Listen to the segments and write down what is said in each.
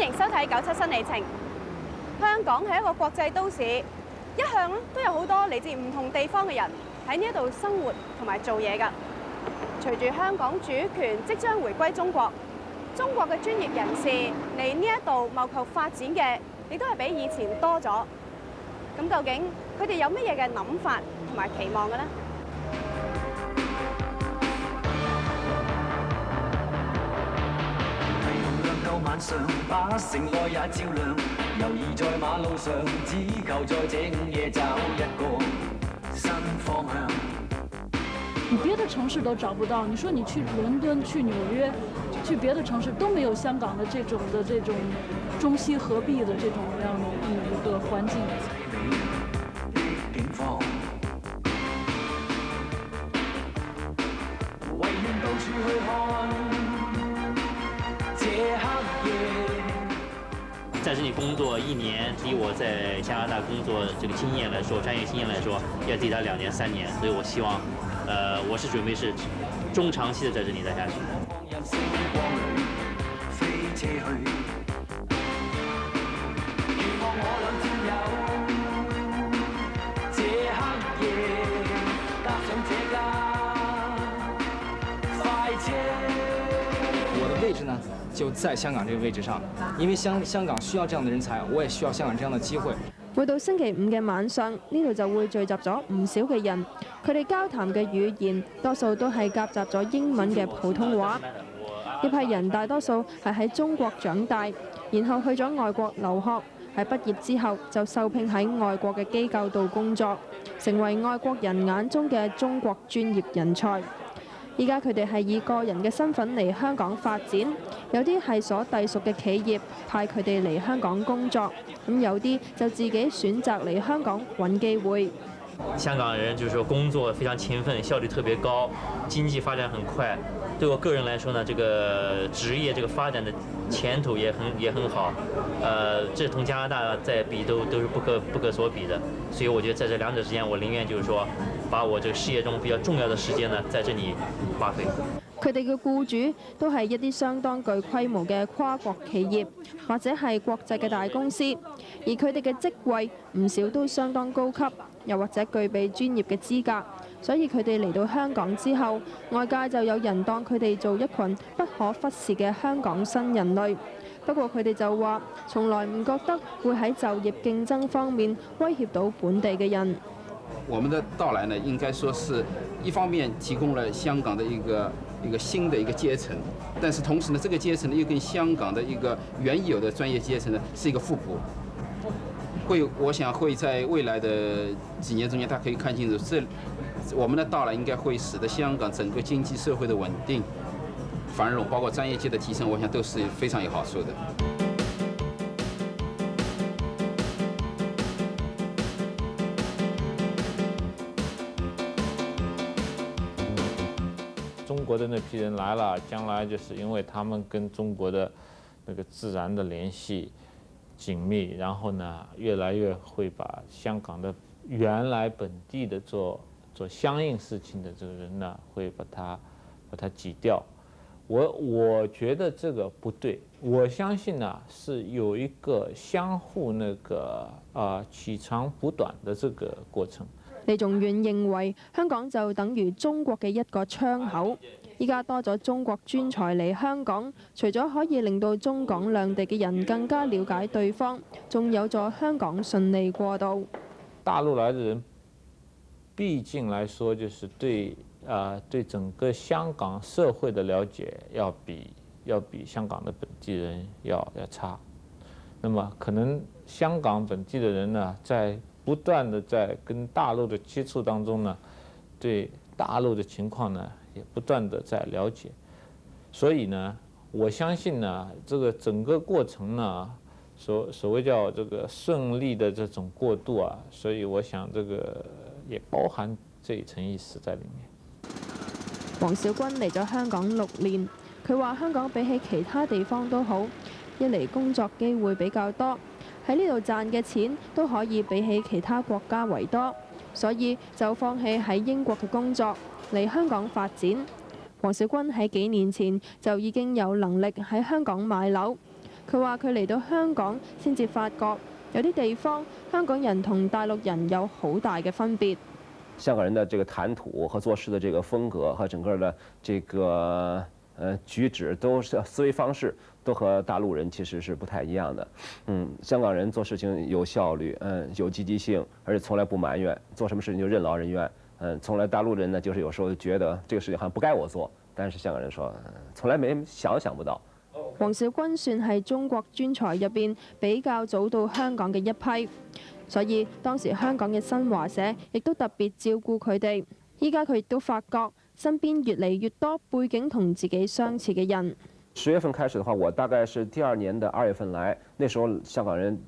歡迎收睇97新里程。香港係一個國際都市，一向都有好多嚟自唔同地方嘅人喺呢一度生活同埋做嘢㗎。隨住香港主權即將回歸中國，中國嘅專業人士嚟呢一度謀求發展嘅，亦都係比以前多咗。咁究竟佢哋有乜嘢嘅諗法同埋期望嘅呢？晚上把城內也照亮，猶豫在馬路上，只求在這午夜找一個新方向。你別的城市都找不到，你說你去倫敦、去紐約、去別的城市都沒有香港的這種中西合璧的這種樣的一個環境。唯願到處去看。在這裡工作1年，比我在加拿大工作這個經驗來說，專業經驗來說，要抵達2年3年，所以我希望，我是準備是中長期的在這裡待下去。我的位置呢，就在香港這個位置上，因為香港需要這樣的人才，我也需要香港這樣的機會。每到星期五嘅晚上，呢度就會聚集咗唔少嘅人，佢哋交談嘅語言多數都係夾雜咗英文嘅普通話。呢批人大多數係喺中國長大，然後去咗外國留學，喺畢業之後就受聘喺外國嘅機構度工作，成為外國人眼中嘅中國專業人才。依家佢哋係以個人嘅身份嚟香港發展，有啲係所隸屬嘅企業派佢哋嚟香港工作，咁有啲就自己選擇嚟香港揾機會。香港人就是說工作非常勤奮，效率特別高，經濟發展很快。對我個人來說呢，這個職業這個發展的前途也很好。這同加拿大在比都是不可所比的。所以我覺得在這兩者之間，我寧願就是說，把我這個事業中比較重要的時間呢，在這裡花費。佢哋嘅僱主都係一啲相當具規模嘅跨國企業，或者係國際嘅大公司，而佢哋嘅職位唔少都相當高級，又或者具備專業嘅資格，所以佢哋嚟到香港之後，外界就有人當佢哋做一群不可忽視嘅香港新人類。不過佢哋就話，從來唔覺得會喺就業競爭方面威脅到本地嘅人。我們的到來呢，應該說是一方面提供了香港的一個新的一個階層，但是同時呢，這個階層呢又跟香港的一個原有的專業階層呢是一個互補。我想會在未來的幾年中間，大家可以看清楚，我們的到來應該會使得香港整個經濟社會的穩定、繁榮，包括專業界的提升，我想都是非常有好處的。中國的那批人來了，將來就是因為他們跟中國的那個自然的聯繫緊密，然後呢，越來越會把香港的原來本地的做相應事情的這個人呢，會把他擠掉。我覺得這個不對，我相信呢是有一個相互那個取長補短的這個過程。李仲遠認為香港就等於中國嘅一個窗口，依家多咗中國專才嚟香港，除咗可以令到中港兩地嘅人更加了解對方，仲有助香港順利過渡。大陸來的人，畢竟來說就是對整個香港社會的了解要比香港的本地人要差。那麼可能香港本地的人呢，在不斷的在跟大陸的接觸當中呢，對大陸的情況呢也不斷的在了解，所以呢，我相信呢，這個整個過程呢，所謂叫這個順利的這種過渡啊，所以我想這個也包含這一層意思在裡面。黃小軍嚟咗香港6年，佢話香港比起其他地方都好，一嚟工作機會比較多。喺呢度賺嘅錢都可以比起其他國家為多，所以就放棄喺英國嘅工作嚟香港發展。黃小軍喺幾年前就已經有能力喺香港買樓，佢話佢嚟到香港先至發覺有啲地方香港人同大陸人有好大嘅分別。香港人的這個談吐和做事的這個風格和整個的這個舉止都是思維方式都和大陸人其實是不太一樣的。香港人做事情有效率，有積極性，而且從來不埋怨，做什麼事情就任勞任怨。從來大陸人呢就是有時候覺得這個事情好像不該我做，但是香港人說從來沒想不到。黃少軍算係中國專才入邊比較早到香港嘅一批，所以當時香港嘅新華社亦都特別照顧佢哋。依家佢亦都發覺身邊越嚟越多背景同自己相似嘅人。10月份開始的話，我大概是第2年的2月份來，那時候香港人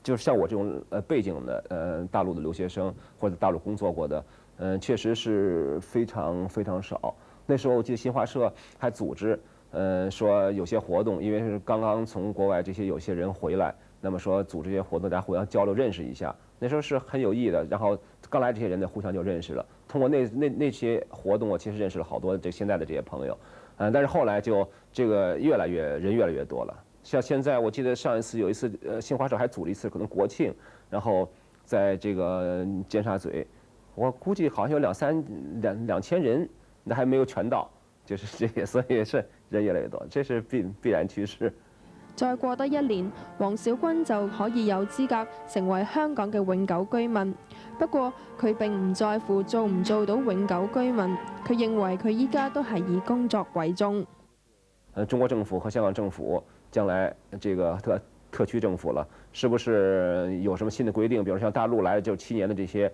就是像我這種背景的大陸的留學生或者大陸工作過的，確實是非常非常少。那時候我記得新華社還組織說有些活動，因為是剛剛從國外這些有些人回來，那麼說組織這些活動，大家互相交流認識一下，那時候是很有意義的。然後剛來這些人呢，互相就認識了。通過那些活動，我其實認識了好多這現在的這些朋友。但是後來就這個人越來越多了。像現在我記得上一次有一次新華社還組了一次可能國慶，然後在這個尖沙咀，我估計好像有2000人，那還沒有全到，就是這些，所以是人越來越多，這是必然趨勢。再過多1年，黃少軍就可以有資格成為香港嘅永久居民。不過佢並唔在乎做唔做到永久居民，佢認為佢依家都係以工作為重。中國政府和香港政府將來這個特區政府了，是不是有什麼新的規定？比如像大陸來就7年的這些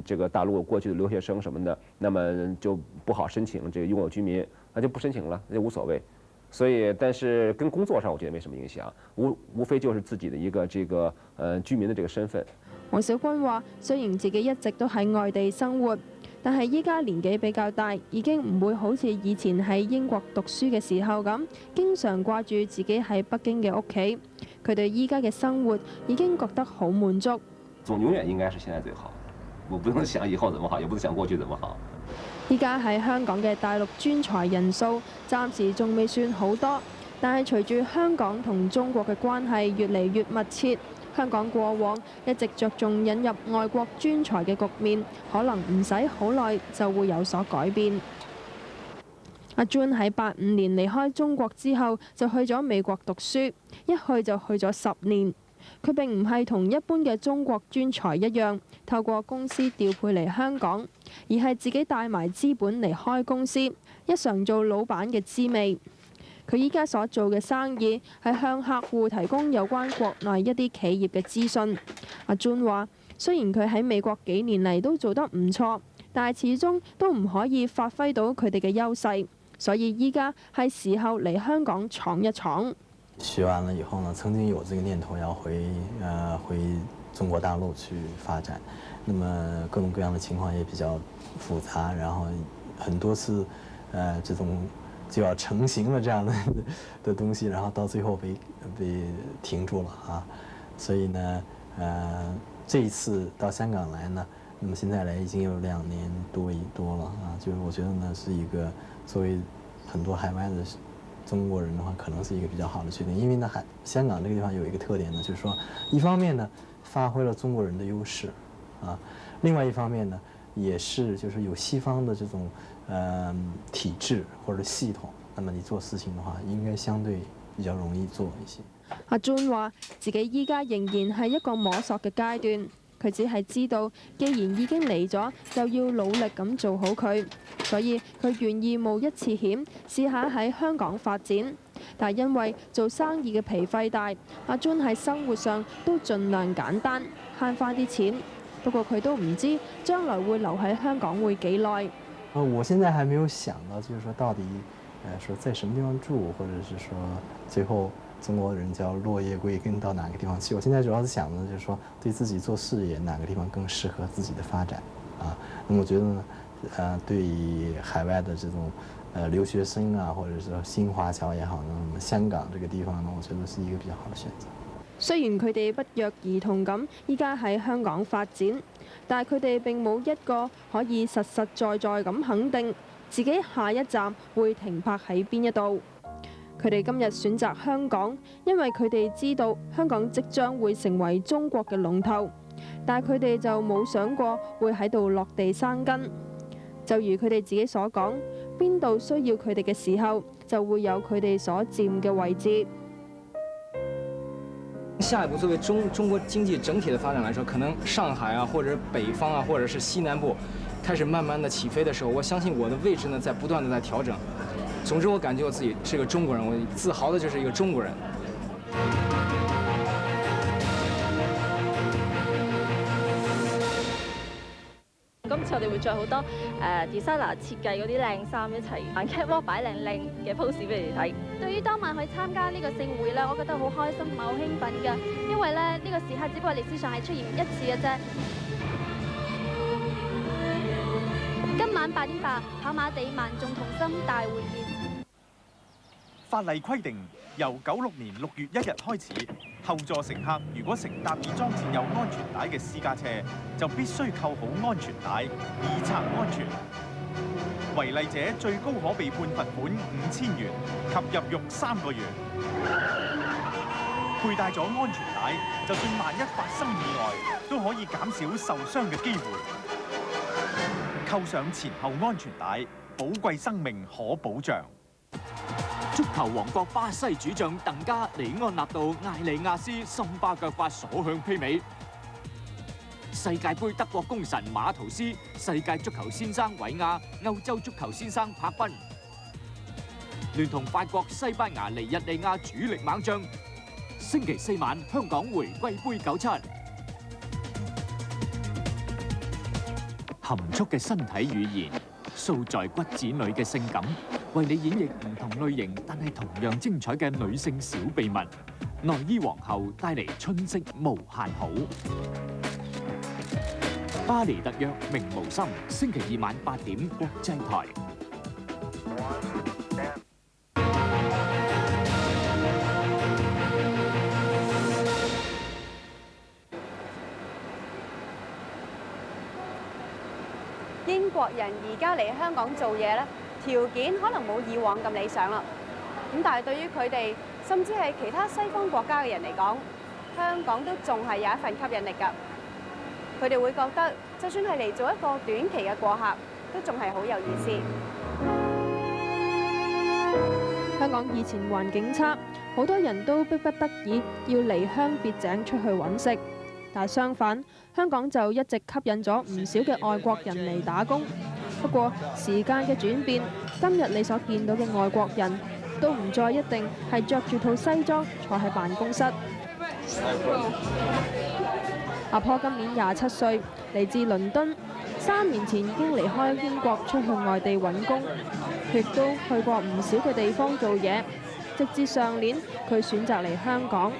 這個大陸過去的留學生什麼的，那麼就不好申請這個永久居民，那就不申請了，那就無所謂。所以，但是跟工作上我覺得沒什麼影響，無非就是自己的一個這個居民的這個身份。黃少軍話：雖然自己一直都喺外地生活，但係依家年紀比較大，已經唔會好似以前喺英國讀書嘅時候咁，經常掛住自己喺北京嘅屋企。佢對依家嘅生活已經覺得好滿足。總永遠應該是現在最好，我不用想以後怎麼好，也不用想過去怎麼好。依家喺香港嘅大陸專才人數暫時仲未算好多，但係隨住香港同中國嘅關係越嚟越密切，香港過往一直着重引入外國專才嘅局面，可能唔使好耐就會有所改變。阿 June 喺85年離開中國之後，就去咗美國讀書，一去就去咗10年。佢並唔係同一般嘅中國專才一樣，透過公司調配嚟香港，而係自己帶埋資本嚟開公司，一嘗做老闆嘅滋味。佢依家所做嘅生意係向客戶提供有關國內一啲企業嘅資訊。阿 June 話：雖然佢喺美國幾年嚟都做得唔錯，但係始終都唔可以發揮到佢哋嘅優勢，所以依家係時候嚟香港闖一闖。學完了以後呢，曾經有這個念頭要回中國大陸去發展，那麼各種各樣的情況也比較複雜，然後很多次這種就要成型了這樣的東西，然後到最後被停住了啊。所以呢，這一次到香港來呢，那麼現在來已經有2年多了啊，就是我覺得呢是一個作為很多海外的中國人的話，可能是一個比較好的決定，因為呢，香港這個地方有一個特點呢，就是說，一方面呢，發揮了中國人的優勢，啊，另外一方面呢，也是就是有西方的這種體制或者系統，那麼你做事情的話，應該相對比較容易做一些。阿 June 話：自己依家仍然係一個摸索嘅階段。佢只係知道，既然已經嚟咗，就要努力咁做好佢，所以佢願意冒一次險，試下喺香港發展。但係因為做生意嘅皮費大，阿 June 喺生活上都盡量簡單，慳翻啲錢。不過佢都唔知將來會留喺香港會幾耐。我現在還沒有想到，就是說到底，說在什麼地方住，或者是說最後中國人叫落葉歸根到哪個地方去。我現在主要是想的，就是說對自己做事業哪個地方更適合自己的發展啊。那麼我覺得呢，對於海外的這種留學生啊，或者是新華僑也好呢，那麼香港這個地方呢，我覺得是一個比較好的選擇。雖然佢哋不約而同咁依家喺香港發展，但係佢哋並冇一個可以實實在在咁肯定自己下一站會停泊喺邊一度。佢哋今日選擇香港，因為佢哋知道香港即將會成為中國嘅龍頭，但係佢哋就冇想過會喺度落地生根。就如佢哋自己所講，邊度需要佢哋嘅時候，就會有佢哋所佔嘅位置。下一步，作為中國經濟整體的發展來說，可能上海啊，或者是北方啊，或者是西南部，開始慢慢的起飛的時候，我相信我的位置呢，在不斷的在調整。總之，我感覺我自己是一個中國人，我自豪的就是一個中國人。今次我哋會着好多designer 設計嗰啲靚衫一齊玩 catwalk 擺靚靚嘅 pose 俾你哋睇。對於當晚去參加呢個盛會咧，我覺得好開心同埋好興奮㗎，因為咧呢個時刻只不過歷史上係出現一次嘅啫。今晚8點8，跑馬地萬眾同心大會見。法例規定，由96年6月1日開始，後座乘客如果乘搭已裝設有安全帶嘅私家車，就必須扣好安全帶，以策安全。違例者最高可被判罰款5000元及入獄3個月。佩戴咗安全帶，就算萬一發生意外，都可以減少受傷嘅機會。扣上前後安全帶，寶貴生命可保障。足球王國巴西主將鄧加、尼安納度、艾利亞斯森巴腳法所向披靡。世界盃德國功臣馬圖斯、世界足球先生韋亞、歐洲足球先生柏賓，聯同法國、西班牙、尼日利亞主力猛將。星期4晚，香港回歸盃97。含蓄嘅身體語言，掃在骨子裏嘅性感，為你演繹唔同類型但係同樣精彩嘅女性小秘密。內衣皇后帶嚟春色無限好。巴黎特約名模心，星期2晚8點國際台。英國人而家嚟香港做嘢咧，條件可能冇以往咁理想啦。咁但係對於佢哋，甚至係其他西方國家嘅人嚟講，香港都仲係有一份吸引力㗎。佢哋會覺得，就算係嚟做一個短期嘅過客，都仲係好有意思。香港以前環境差，好多人都迫不得已要離鄉別井出去揾食。但係相反，香港就一直吸引咗唔少嘅外國人嚟打工。不過時間嘅轉變，今日你所見到嘅外國人都唔再一定係着住套西裝坐喺辦公室。阿坡今年27歲，嚟自倫敦，3年前已經離開英國出去外地揾工，亦都去過唔少嘅地方做嘢。直至上年，佢選擇嚟香港。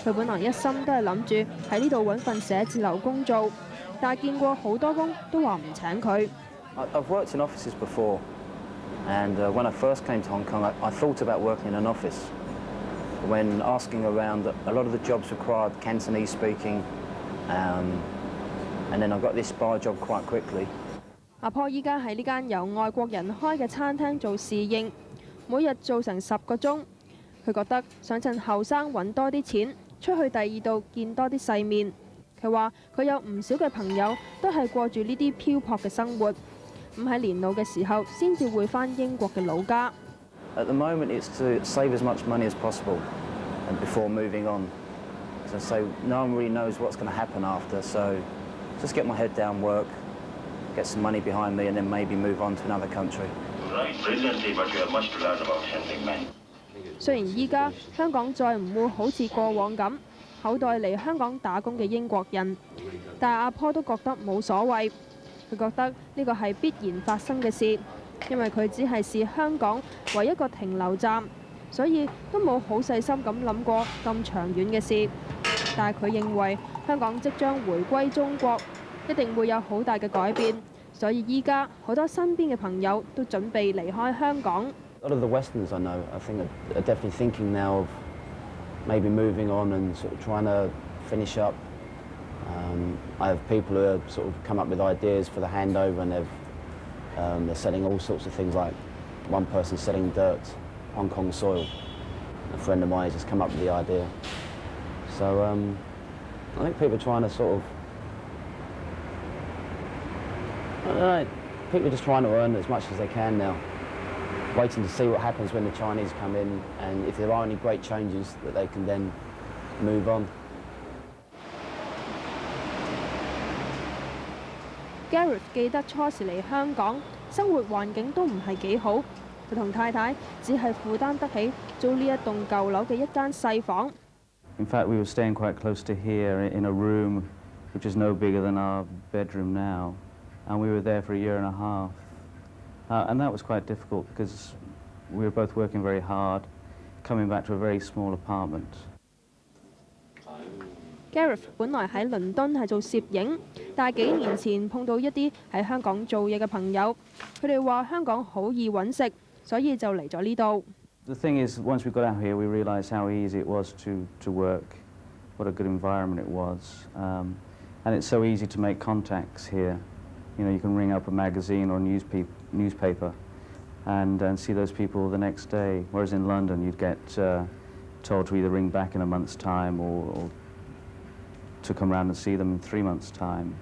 佢本來一心都係諗住喺呢度揾份寫字樓工做，但係見過好多工都話唔請佢。I've worked in offices before, and when I first came to Hong Kong, I thought about working in an office. When asking around, a lot of the jobs required Cantonese speaking, and then I got this bar job quite quickly. 阿坡依家喺呢間由外國人開嘅餐廳做侍應，每日做成10個鐘。佢覺得想趁後生揾多啲錢，出去第二度見多啲世面。佢話佢有唔少嘅朋友都係過住呢啲漂泊嘅生活，唔喺年老嘅時候先至會返英國嘅老家。At the moment, it's to save as much money as possible, and before moving on. So no one really knows what's going to happen after. So just get my head down, work, get some money behind me, and then maybe move on to another country. Presently, but you have much to learn about handling men. 雖然依家香港再唔會好似過往咁厚待嚟香港打工嘅英國人，但阿坡都覺得冇所謂。佢覺得呢個係必然發生嘅事，因為佢只係視香港為一個停留站，所以都冇好細心咁諗過咁長遠嘅事。但係佢認為香港即將回歸中國，一定會有好大嘅改變，所以依家好多身邊嘅朋友都準備離開香港。A lot of the Westerners I know, I think, are definitely thinking now of maybe moving on and sort of trying to finish up. I have people who have sort of come up with ideas for the handover, and they're selling all sorts of things, like one person selling dirt, Hong Kong soil. a friend of mine just come up with the idea. So I think people are trying to sort of, I don't know, people are just trying to earn as much as they can now, waiting to see what happens when the Chinese come in, and if there are any great changes that they can then move on. Gareth 記得初時嚟香港，生活環境都唔係幾好。佢同太太只係負擔得起租呢一棟舊樓嘅一間細房。In fact, we were staying quite close to here in a room which is no bigger than our bedroom now, and we were there for a year and a half. And that was quite difficult because we were both working very hard, coming back to a very small apartment. Gareth 本來喺倫敦係做攝影，但係幾年前碰到一啲喺香港做嘢嘅朋友，佢哋話香港好易揾食，所以就嚟咗呢度。The thing is, once we got out here, we realised how easy it was to work, what a good environment it was, and it's so easy to make contacts here. You know, you can ring up a magazine or a newspaper and see those people the next day, whereas in London you'd get told to either ring back in a month's time or to come round and see them in 3 months' time.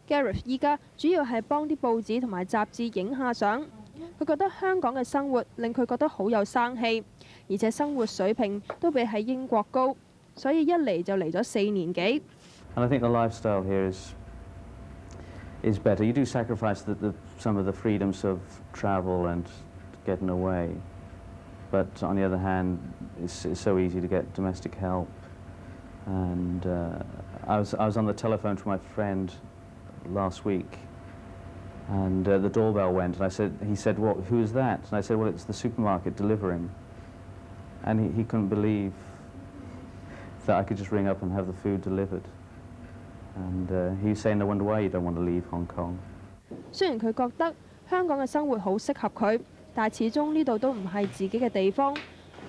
Gareth 依家主要係幫啲報紙同埋雜誌影下相。佢覺得香港嘅生活令佢覺得好有生氣，而且生活水平都比喺英國高，所以一嚟就嚟咗4年幾。And I think the lifestyle here is better. You do sacrifice some of the freedoms of travel and getting away, but on the other hand, it's so easy to get domestic help. And I was on the telephone to my friend last week, and the doorbell went, and he said, "What? Who is that?" And I said, "Well, it's the supermarket delivering." And he couldn't believe that I could just ring up and have the food delivered. And he was saying, "I wonder why you don't want to leave Hong Kong." 雖然佢覺得香港嘅生活好適合佢，但係始終呢度都唔係自己嘅地方，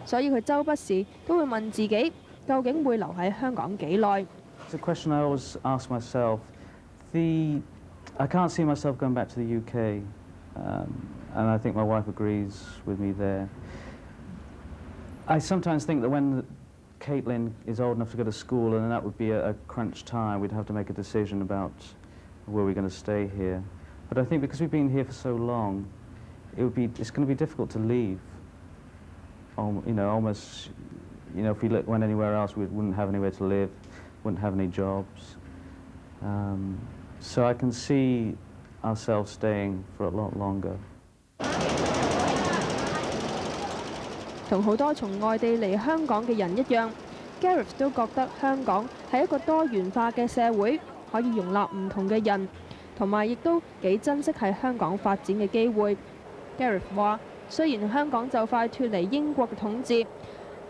所以佢周不時都會問自己，究竟會留喺香港幾耐？ It's a question I always ask myself. I can't see myself going back to the UK, and I think my wife agrees with me there. I sometimes think that when Caitlin is old enough to go to school, and then that would be a crunch time, we'd have to make a decision about where we're going to stay here. But I think because we've been here for so long, it's going to be difficult to leave. You know, almost, you know, if we went anywhere else, we wouldn't have anywhere to live, wouldn't have any jobs. So I can see ourselves staying for a lot longer. 同好多從外地嚟香港嘅人一樣 ，Gareth 都覺得香港係一個多元化嘅社會，可以容納唔同嘅人，同埋亦都幾珍惜喺香港發展嘅機會。Gareth 話：雖然香港就快脱離英國嘅統治，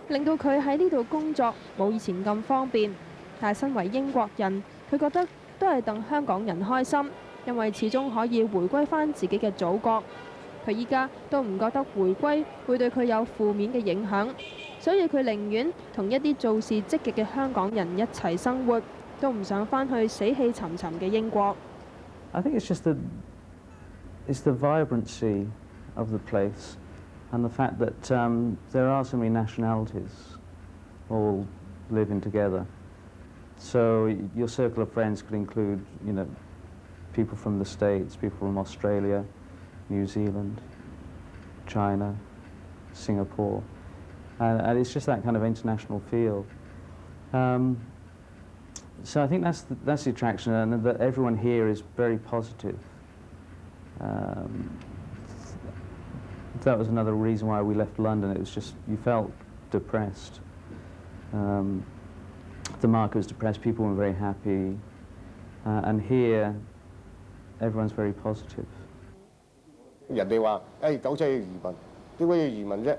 令到佢喺呢度工作冇以前咁方便，但係身為英國人，佢覺得都係等香港人開心，因為始終可以回歸返自己嘅祖國。佢依家都唔覺得回歸會對佢有負面嘅影響，所以佢寧願同一啲做事積極嘅香港人一齊生活，都唔想返去死氣沉沉嘅英國。I think it's just the vibrancy of the place and the fact that there are so many nationalities all living together. So your circle of friends could include, you know, people from the States, people from Australia, New Zealand, China, Singapore, and it's just that kind of international feel. So I think that's the attraction, and that everyone here is very positive. That was another reason why we left London. It was just you felt depressed. The market was depressed. People weren't very happy, and here, everyone's very positive. 人哋話：九仔要移民，點解要移民啫？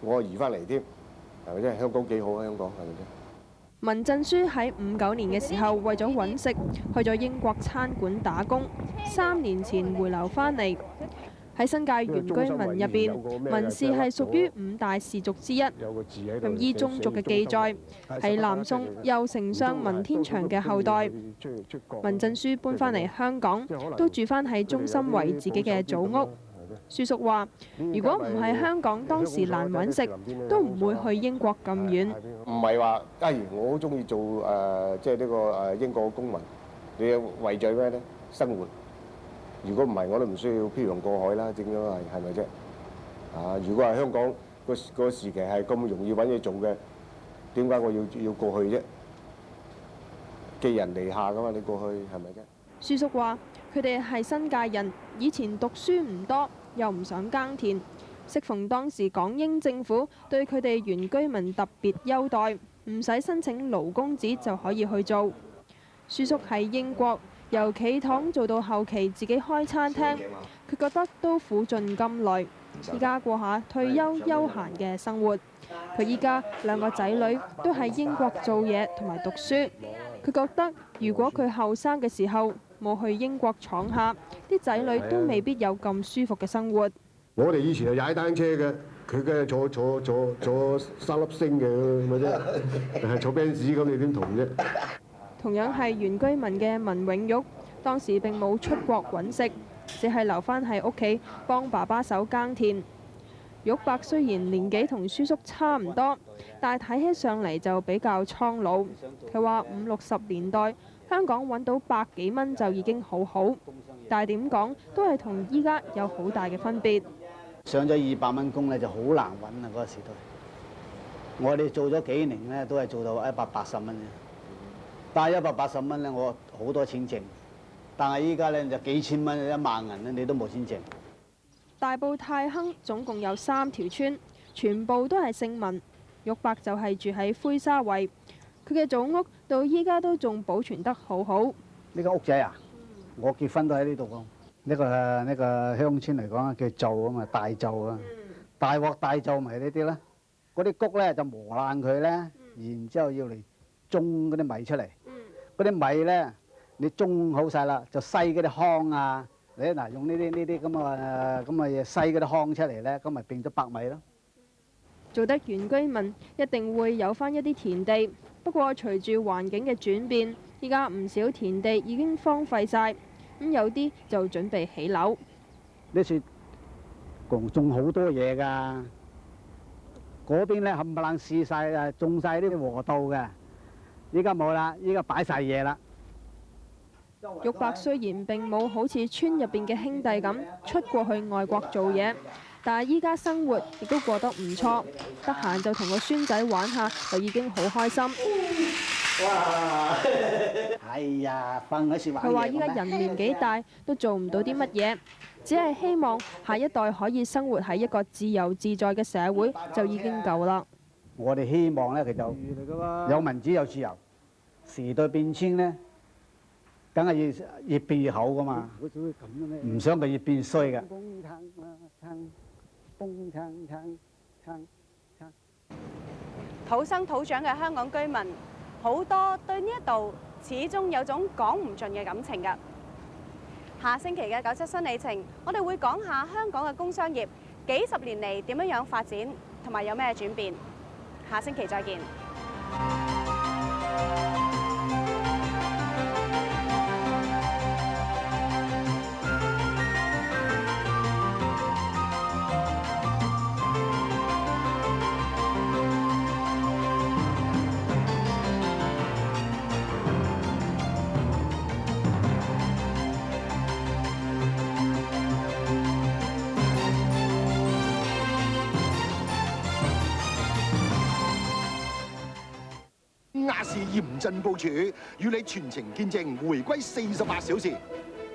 我移翻嚟添，係咪啫？香港幾好啊？香港係咪啫？文振書喺59年嘅時候，為咗揾食，去咗英國餐館打工，3年前回流返嚟。喺新界原居民入邊，文氏係屬於5大氏族之一。咁依宗族嘅記載，係南宋右丞相文天祥嘅後代。文振書搬返嚟香港，都住返喺中心圍自己嘅祖屋。舒叔話：如果唔係香港當時難揾食，都唔會去英國咁遠。唔係話，我好中意做即係呢個英國嘅公民，你為咗咩咧？生活。如果唔係，我都唔需要漂洋過海啦，正咗係咪啫？如果係香港個時期係咁容易揾嘢做嘅，點解我要過去啫？寄人籬下噶嘛，你過去係咪啫？舒叔話：佢哋係新界人，以前讀書唔多，又唔想耕田。適逢當時港英政府對佢哋原居民特別優待，唔使申請勞工紙就可以去做。舒叔喺英國由企堂做到後期自己開餐廳，佢覺得都苦盡甘來。依家過下退休休閒嘅生活。佢依家2個仔女都喺英國做嘢同埋讀書。佢覺得如果佢後生嘅時候冇去英國闖下，啲仔女都未必有咁舒服嘅生活。我哋以前係踩單車嘅，佢嘅坐3粒星嘅咪啫，坐 Benz 咁你點同啫？同樣係原居民嘅文永玉，當時並冇出國揾食，只係留返喺屋企幫爸爸手耕田。玉伯雖然年紀同舒叔差唔多，但係睇起上嚟就比較蒼老。佢話50、60年代香港揾到100幾蚊就已經好好，但係點講都係同依家有好大嘅分別。上咗200蚊工咧就好難揾啊！嗰時都，我哋做咗幾年咧都係做到180蚊啫。但係180蚊咧，我好多錢剩。但係依家咧就幾千蚊、1萬銀咧，你都冇錢剩。大埔太坑總共有3條村，全部都係姓文。玉伯就係住喺灰沙圍，佢嘅祖屋到依家都仲保存得好好。呢個屋仔啊，我結婚都喺呢度㗎。呢個鄉村嚟講叫灶啊嘛，大灶啊，大鑊大灶咪呢啲啦。嗰啲穀咧就磨爛佢咧，然之後要嚟舂嗰啲米出嚟。嗰啲米咧，你舂好晒啦，就篩嗰啲糠啊。你嗱用呢啲咁嘅嘢篩嗰啲糠出嚟咧，咁咪變咗白米咯。做得原居民一定會有返一啲田地，不過隨住環境嘅轉變，依家唔少田地已經荒廢晒，咁有啲就準備起樓。呢處種好多嘢㗎，嗰邊咧冚唪唥試晒種晒啲禾稻嘅，依家冇啦，依家擺晒嘢啦。玉伯雖然並冇好似村入邊嘅兄弟咁出過去外國做嘢，但係依家生活亦都過得唔錯，得閒就同個孫仔玩下就已經好開心。哇！係呀，瞓嗰時玩嘢。佢話依家人年紀大都做唔到啲乜嘢，只係希望下一代可以生活喺一個自由自在嘅社會就已經夠啦。我哋希望咧，佢就有民主有自由。時代變遷咧，梗係要越變越好噶嘛，唔想佢越變越衰嘅。土生土長嘅香港居民，好多對呢一度始終有種講唔盡嘅感情㗎。下星期嘅97新里程，我哋會講下香港嘅工商業幾10年嚟點樣發展，同埋有咩轉變。下星期再見。亞視嚴陣部署，與你全程見證回歸48小時。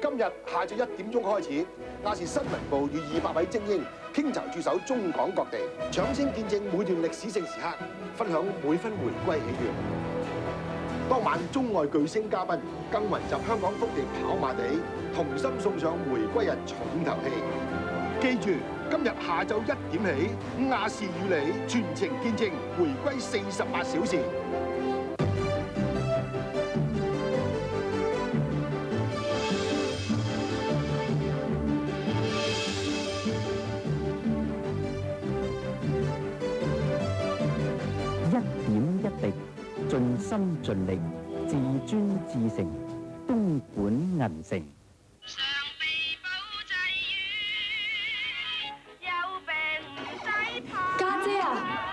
今日下晝1點鐘開始，亞視新聞部與200位精英傾巢駐守中港各地，搶先見證每段歷史性時刻，分享每分回歸喜悅。當晚中外巨星嘉賓更雲集香港福地跑馬地，同心送上回歸日重頭戲。記住，今日下晝1點起，亞視與你全程見證回歸48小時。盡心盡力，自尊自誠，東莞銀城。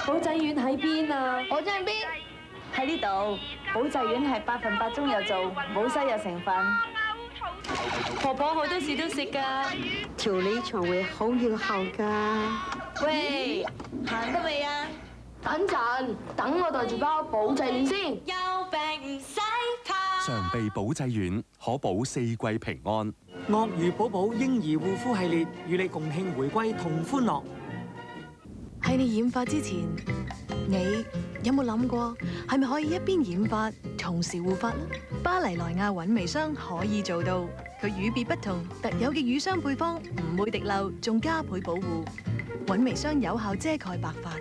保濟丸喺邊啊？保濟邊？喺呢度。保濟丸係100%中藥做，冇西藥成分。婆婆好多時都食㗎，調理腸胃好有效㗎。喂，行得未啊？等陣，等我袋住包保濟丸先。有病唔使怕。常備保濟丸，可保4季平安。鱷魚寶寶嬰兒護膚系列，與你共慶回歸同歡樂。喺你染髮之前，你有冇諗過係咪可以一邊染髮同時護髮呢？巴黎萊雅韻味霜可以做到，佢與別不同，特有嘅乳霜配方唔會滴漏，仲加倍保護。韻味霜有效遮蓋白髮，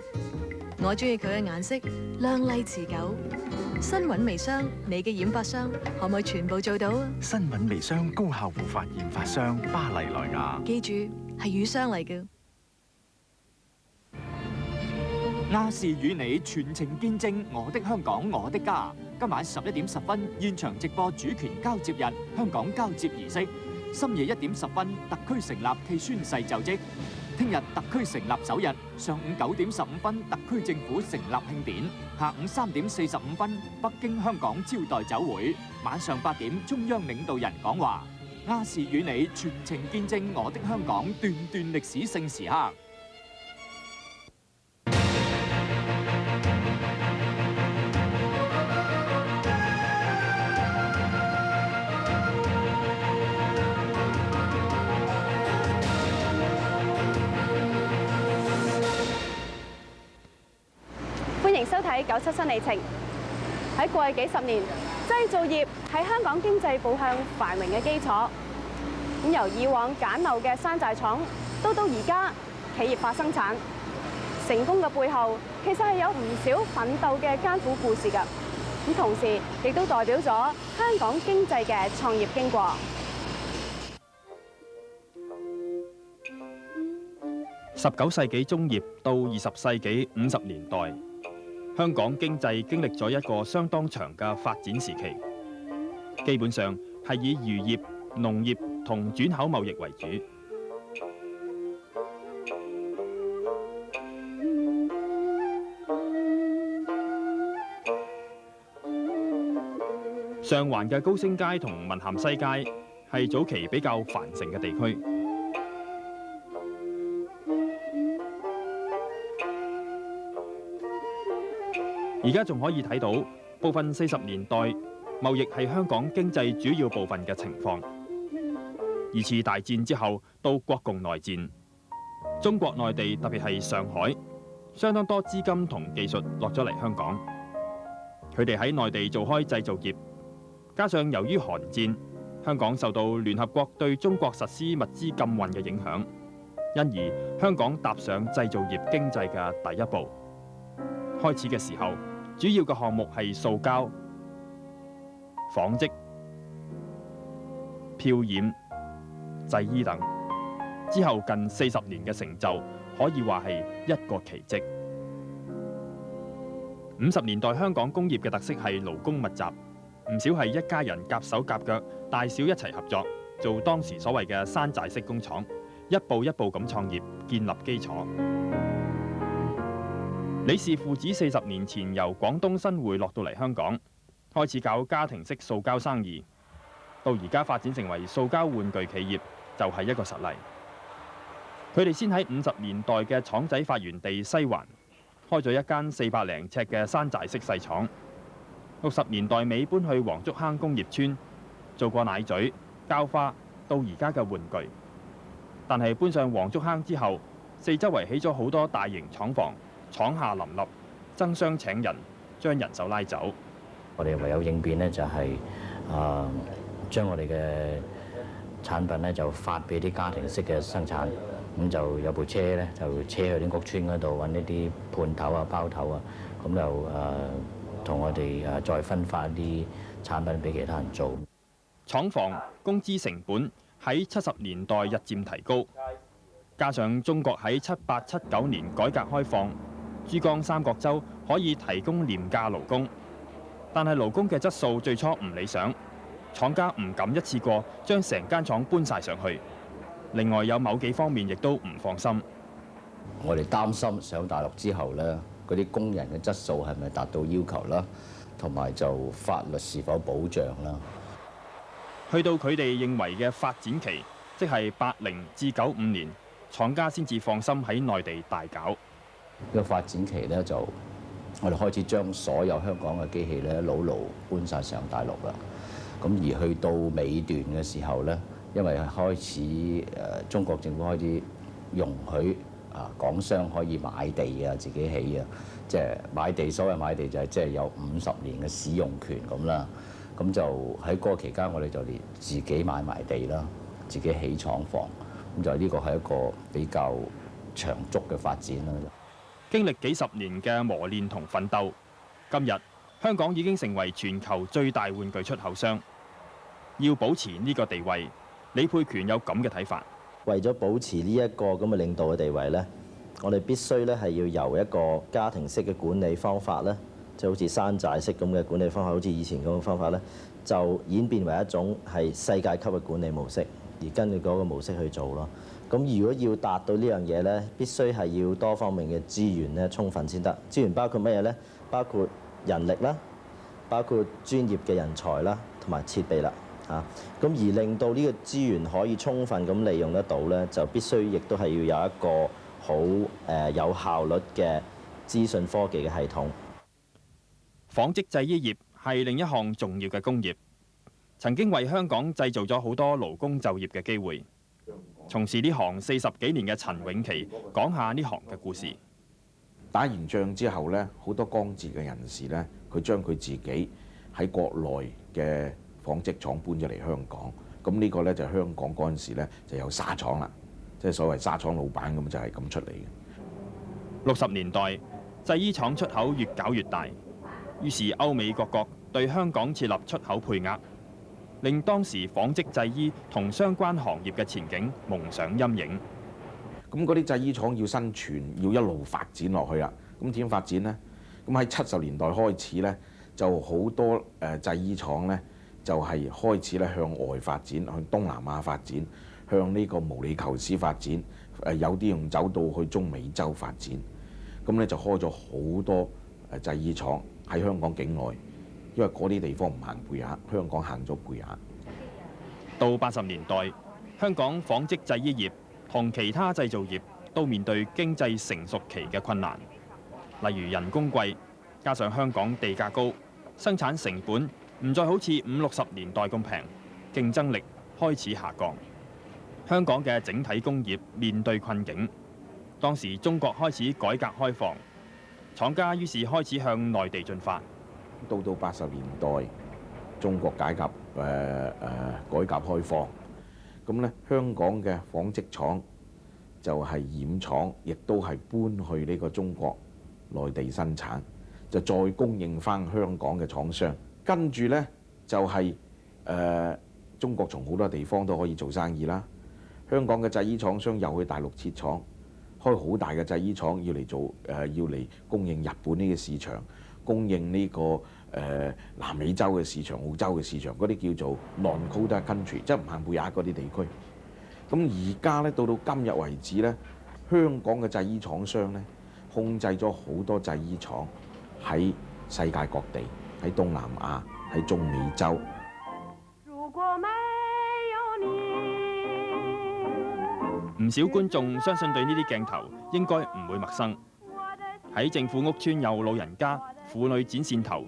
我中意佢嘅顏色亮麗持久。新韻味霜，你嘅染髮霜可唔可以全部做到啊？新韻味霜高效護髮染髮霜，巴黎萊雅。記住係乳霜嚟嘅。亞視與你全程見證我的香港我的家。今晚11點10分現場直播主權交接日香港交接儀式。深夜1點10分特區成立暨宣誓就職。聽日特區成立首日，上午9點15分特區政府成立慶典，下午3點45分北京香港招待酒會，晚上8點中央領導人講話。亞視與你全程見證我的香港段段歷史性時刻。歡迎收睇97新里程。喺過去幾十年，製造業係香港經濟步向繁榮嘅基礎。咁由以往簡陋嘅山寨廠，到而家企業化生產，成功嘅背後其實係有唔少奮鬥嘅艱苦故事㗎。咁同時亦都代表咗香港經濟嘅創業經過。19世紀中葉到20世紀50年代，香港經濟經歷咗一個相當長嘅發展時期，基本上係以漁業、農業同轉口貿易為主。上環嘅高升街同文咸西街係早期比較繁盛嘅地區。而家仲可以睇到部分40年代貿易係香港經濟主要部分嘅情況。二次大戰之後到國共內戰，中國內地特別係上海，相當多資金同技術落咗嚟香港。佢哋喺內地做開製造業，加上由於韓戰，香港受到聯合國對中國實施物資禁運嘅影響，因而香港踏上製造業經濟嘅第一步。開始嘅時候，主要嘅項目係塑膠、紡織、漂染、製衣等。之後近40年嘅成就，可以話係一個奇蹟。50年代香港工業嘅特色係勞工密集，唔少係一家人夾手夾腳，大小一齊合作，做當時所謂嘅山寨式工廠，一步一步咁創業，建立基礎。李氏父子40年前由廣東新會落到嚟香港，開始搞家庭式塑膠生意，到而家發展成為塑膠玩具企業，就係一個實例。佢哋先喺50年代嘅廠仔發源地西環開咗一間400零尺嘅山寨式細廠，60年代尾搬去黃竹坑工業村，做過奶嘴、膠花，到而家嘅玩具。但係搬上黃竹坑之後，四周圍起咗好多大型廠房。廠廈林立，爭相請人，將人手拉走。我哋唯有應變呢，就係將我哋嘅產品呢就發俾啲家庭式嘅生產，咁就有部車呢，就車去啲屋村嗰度揾呢啲判頭啊、包頭啊，咁就同我哋再分發一啲產品俾其他人做。廠房工資成本喺70年代日漸提高，加上中國喺78、79年改革開放。珠江三角洲可以提供廉價勞工，但係勞工嘅質素最初唔理想，廠家唔敢一次過將成間廠搬晒上去。另外有某幾方面亦都唔放心。我哋擔心上大陸之後呢，嗰啲工人嘅質素係咪達到要求啦，同埋就法律是否保障啦。去到佢哋認為嘅發展期，即係80至95年，廠家先至放心喺內地大搞。呢個發展期咧，就我哋開始將所有香港嘅機器咧，牢牢搬晒上大陸啦。咁而去到尾段嘅時候咧，因為開始中國政府開始容許港商可以買地啊，自己起啊，即係買地。所謂買地就係即係有50年嘅使用權咁啦。咁就喺嗰個期間，我哋就連自己買埋地啦，自己起廠房。咁就呢個係一個比較長足嘅發展啦。經歷幾十年嘅磨練同奮鬥，今日香港已經成為全球最大玩具出口商。要保持呢個地位，李沛權有咁嘅睇法。為咗保持呢一個咁嘅領導嘅地位呢，我哋必須咧係要由一個家庭式嘅管理方法咧，就好似山寨式咁嘅管理方法，好似以前咁嘅方法咧，就演變為一種係世界級嘅管理模式，而跟住嗰個模式去做咯。咁如果要達到呢樣嘢咧，必須係要多方面嘅資源咧充分先得。資源包括乜嘢咧？包括人力啦，包括專業嘅人才啦，同埋設備啦。咁而令到呢個資源可以充分咁利用得到咧，就必須亦都係要有一個好有效率嘅資訊科技嘅系統。紡織製衣業係另一項重要嘅工業，曾經為香港製造咗好多勞工就業嘅機會。從事呢行40幾年嘅陳永琪講下呢行嘅故事。打完仗之後咧，好多江浙嘅人士咧，佢將佢自己喺國內嘅紡織廠搬咗嚟香港。咁呢個咧就香港嗰陣時咧就有紗廠啦，即係所謂紗廠老闆咁就係咁出嚟嘅。60年代製衣廠出口越搞越大，於是歐美各國對香港設立出口配額，令當時紡織製衣同相關行業嘅前景蒙上陰影。咁嗰啲製衣廠要生存，要一路發展落去啊！咁點發展呢？咁喺70年代開始咧，就好多製衣廠咧就係開始咧向外發展，向東南亞發展，向呢個毛里求斯發展。有啲仲走到去中美洲發展。咁咧就開咗好多製衣廠喺香港境內，因為嗰啲地方唔限配額，香港限咗配額。到80年代，香港紡織製衣業同其他製造業都面對經濟成熟期嘅困難，例如人工貴，加上香港地價高，生產成本唔再好似50、60年代咁平，競爭力開始下降。香港嘅整體工業面對困境。當時中國開始改革開放，廠家於是開始向內地進發。到80年代，中國改革開放，咁咧香港嘅紡織廠就係染廠，亦都係搬去呢個中國內地生產，就再供應翻香港嘅廠商。跟住咧就係中國從好多地方都可以做生意啦。香港嘅製衣廠商又去大陸設廠，開好大嘅製衣廠要嚟做要嚟供應日本呢個市場，供應呢個南美洲嘅市場、澳洲嘅市場，嗰啲叫做 non-quota country， 即係唔限配額嗰啲地區。咁而家咧到今日為止咧，香港嘅製衣廠商咧控制咗好多製衣廠喺世界各地，喺東南亞、喺中美洲。如果沒有你，唔少觀眾相信對呢啲鏡頭應該唔會陌生。喺政府屋邨有老人家、婦女剪線頭，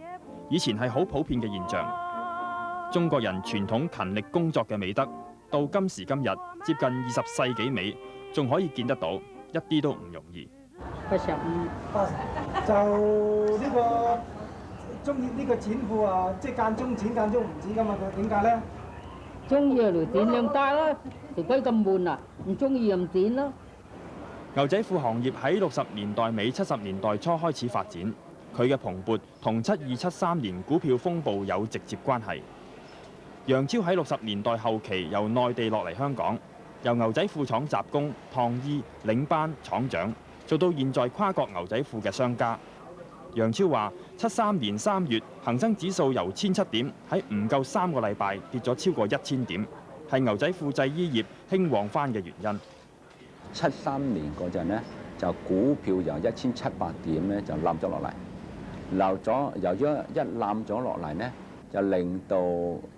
以前係好普遍嘅現象。中國人傳統勤力工作嘅美德，到今時今日接近20世紀尾，仲可以見得到，一啲都唔容易。就呢個中意呢個剪褲啊，即係間中剪間中唔剪噶嘛？點解咧？中意就剪兩帶啦，條鬼咁悶啊，唔中意就唔剪咯。牛仔褲行業喺60年代尾、70年代初開始發展，佢嘅蓬勃同72、73年股票風暴有直接關係。楊超喺60年代後期由內地落嚟香港，由牛仔褲廠雜工、燙衣、領班、廠長，做到現在跨國牛仔褲嘅商家。楊超話：73年3月，恒生指數由1007點喺唔夠3個禮拜跌咗超過1000點，係牛仔褲製衣業興旺翻嘅原因。 73年嗰陣咧，就股票由1700點咧就冧咗落嚟，由於一冧咗落嚟咧，就令到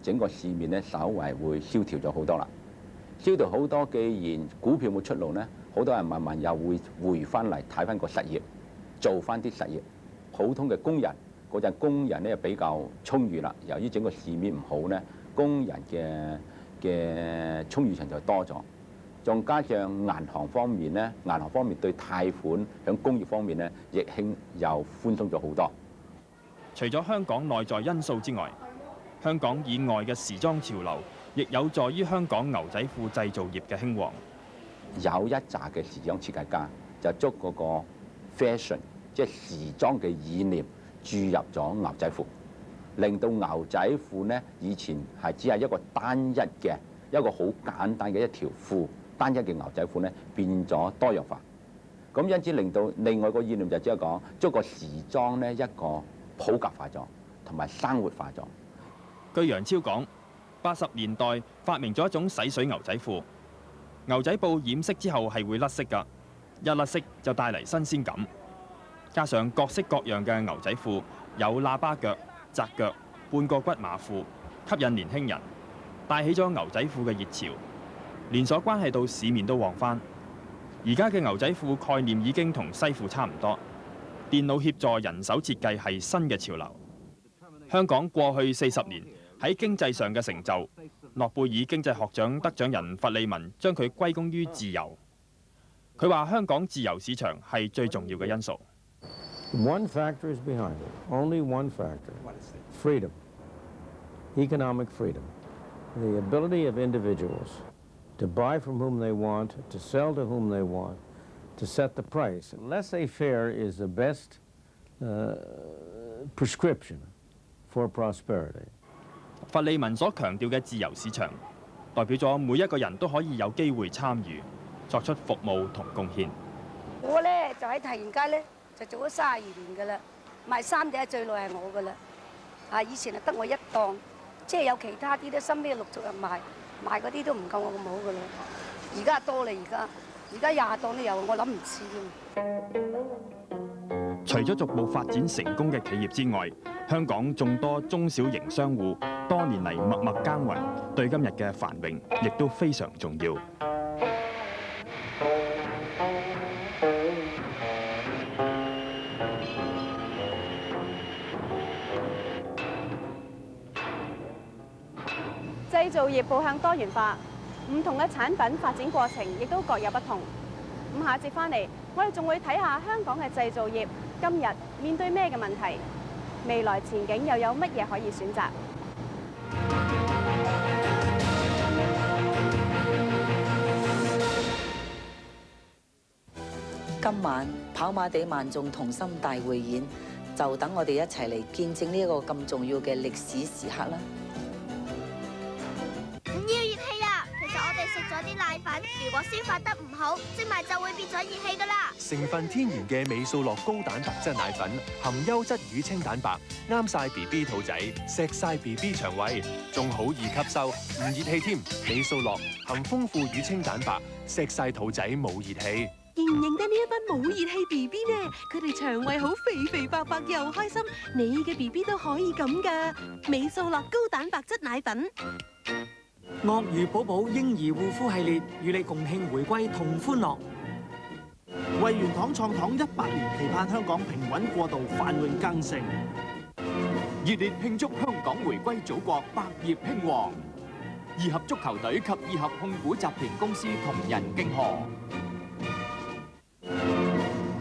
整個市面咧稍為會蕭條咗好多啦。蕭條好多，既然股票冇出路咧，好多人慢慢又會回翻嚟睇翻個實業，做翻啲實業。普通嘅工人嗰陣工人咧比較充裕啦，由於整個市面唔好咧，工人嘅充裕程度就多咗。仲加上銀行方面咧，銀行方面對貸款響工業方面咧，亦又寬鬆咗好多。除咗香港內在因素之外，香港以外嘅時裝潮流亦有助於香港牛仔褲製造業嘅興旺。有一紮嘅時裝設計家就將嗰個 fashion 即係時裝嘅意念注入咗牛仔褲，令到牛仔褲咧以前係只係一個單一嘅一個好簡單嘅一條褲。單一嘅牛仔褲咧變咗多樣化，咁因此令到另外一個意念就只係講將個時裝咧一個普及化咗，同埋生活化咗。據楊超講，80年代發明咗一種洗水牛仔褲，牛仔布染色之後係會甩色㗎，一甩色就帶嚟新鮮感。加上各式各樣嘅牛仔褲，有喇叭腳、窄腳、半個骨馬褲，吸引年輕人，帶起咗牛仔褲嘅熱潮。連鎖關係到市面都旺返。而家嘅牛仔褲概念已經同西褲差唔多，電腦協助人手設計係新嘅潮流。香港過去40年喺經濟上嘅成就，諾貝爾經濟學獎得獎人弗利文將佢歸功於自由。佢話香港自由市場係最重要嘅因素。One factor is behind it. Only one factor. Freedom. Economic freedom. The ability of individuals to buy from whom they want, to sell to whom they want, to set the price. Laissez-faire is the best prescription for prosperity. 弗利文所強調嘅自由市場，代表咗每一個人都可以有機會參與，作出服務同貢獻。我咧就喺提園街咧就做咗32年㗎啦，賣衫仔最耐係我㗎啦。啊，以前係得我一檔，即係有其他啲咧，身邊陸續入賣嗰啲都唔夠我咁好㗎啦。而家多啦，而家20檔都有，我諗唔切㗎。除咗逐步發展成功嘅企業之外，香港眾多中小型商戶多年嚟默默耕耘，對今日嘅繁榮亦都非常重要。製造業步向多元化，唔同嘅產品發展過程亦都各有不同。咁下一節翻嚟，我哋仲會睇下香港嘅製造業今日面對咩嘅問題，未來前景又有乜嘢可以選擇？今晚跑馬地萬眾同心大匯演，就等我哋一齊嚟見證呢一個咁重要嘅歷史時刻啦！食咗啲奶粉，如果消化得唔好，食埋就會變咗熱氣噶啦。成分天然嘅美素樂高蛋白質奶粉，含優質乳清蛋白，啱晒 BB 肚仔，錫晒 BB 腸胃，仲好易吸收，唔熱氣添。美素樂含豐富乳清蛋白，錫晒肚仔冇熱氣。認唔認得呢一班冇熱氣 BB 呢？佢哋腸胃好肥肥白白又開心，你嘅 BB 都可以咁噶。美素樂高蛋白質奶粉。鱷魚寶寶嬰兒護膚系列與你共慶回歸同歡樂。惠元堂創堂100年，期盼香港平穩過渡，繁榮更盛。熱烈慶祝香港回歸祖國百業興旺。義合足球隊及義合控股集團公司同仁敬賀。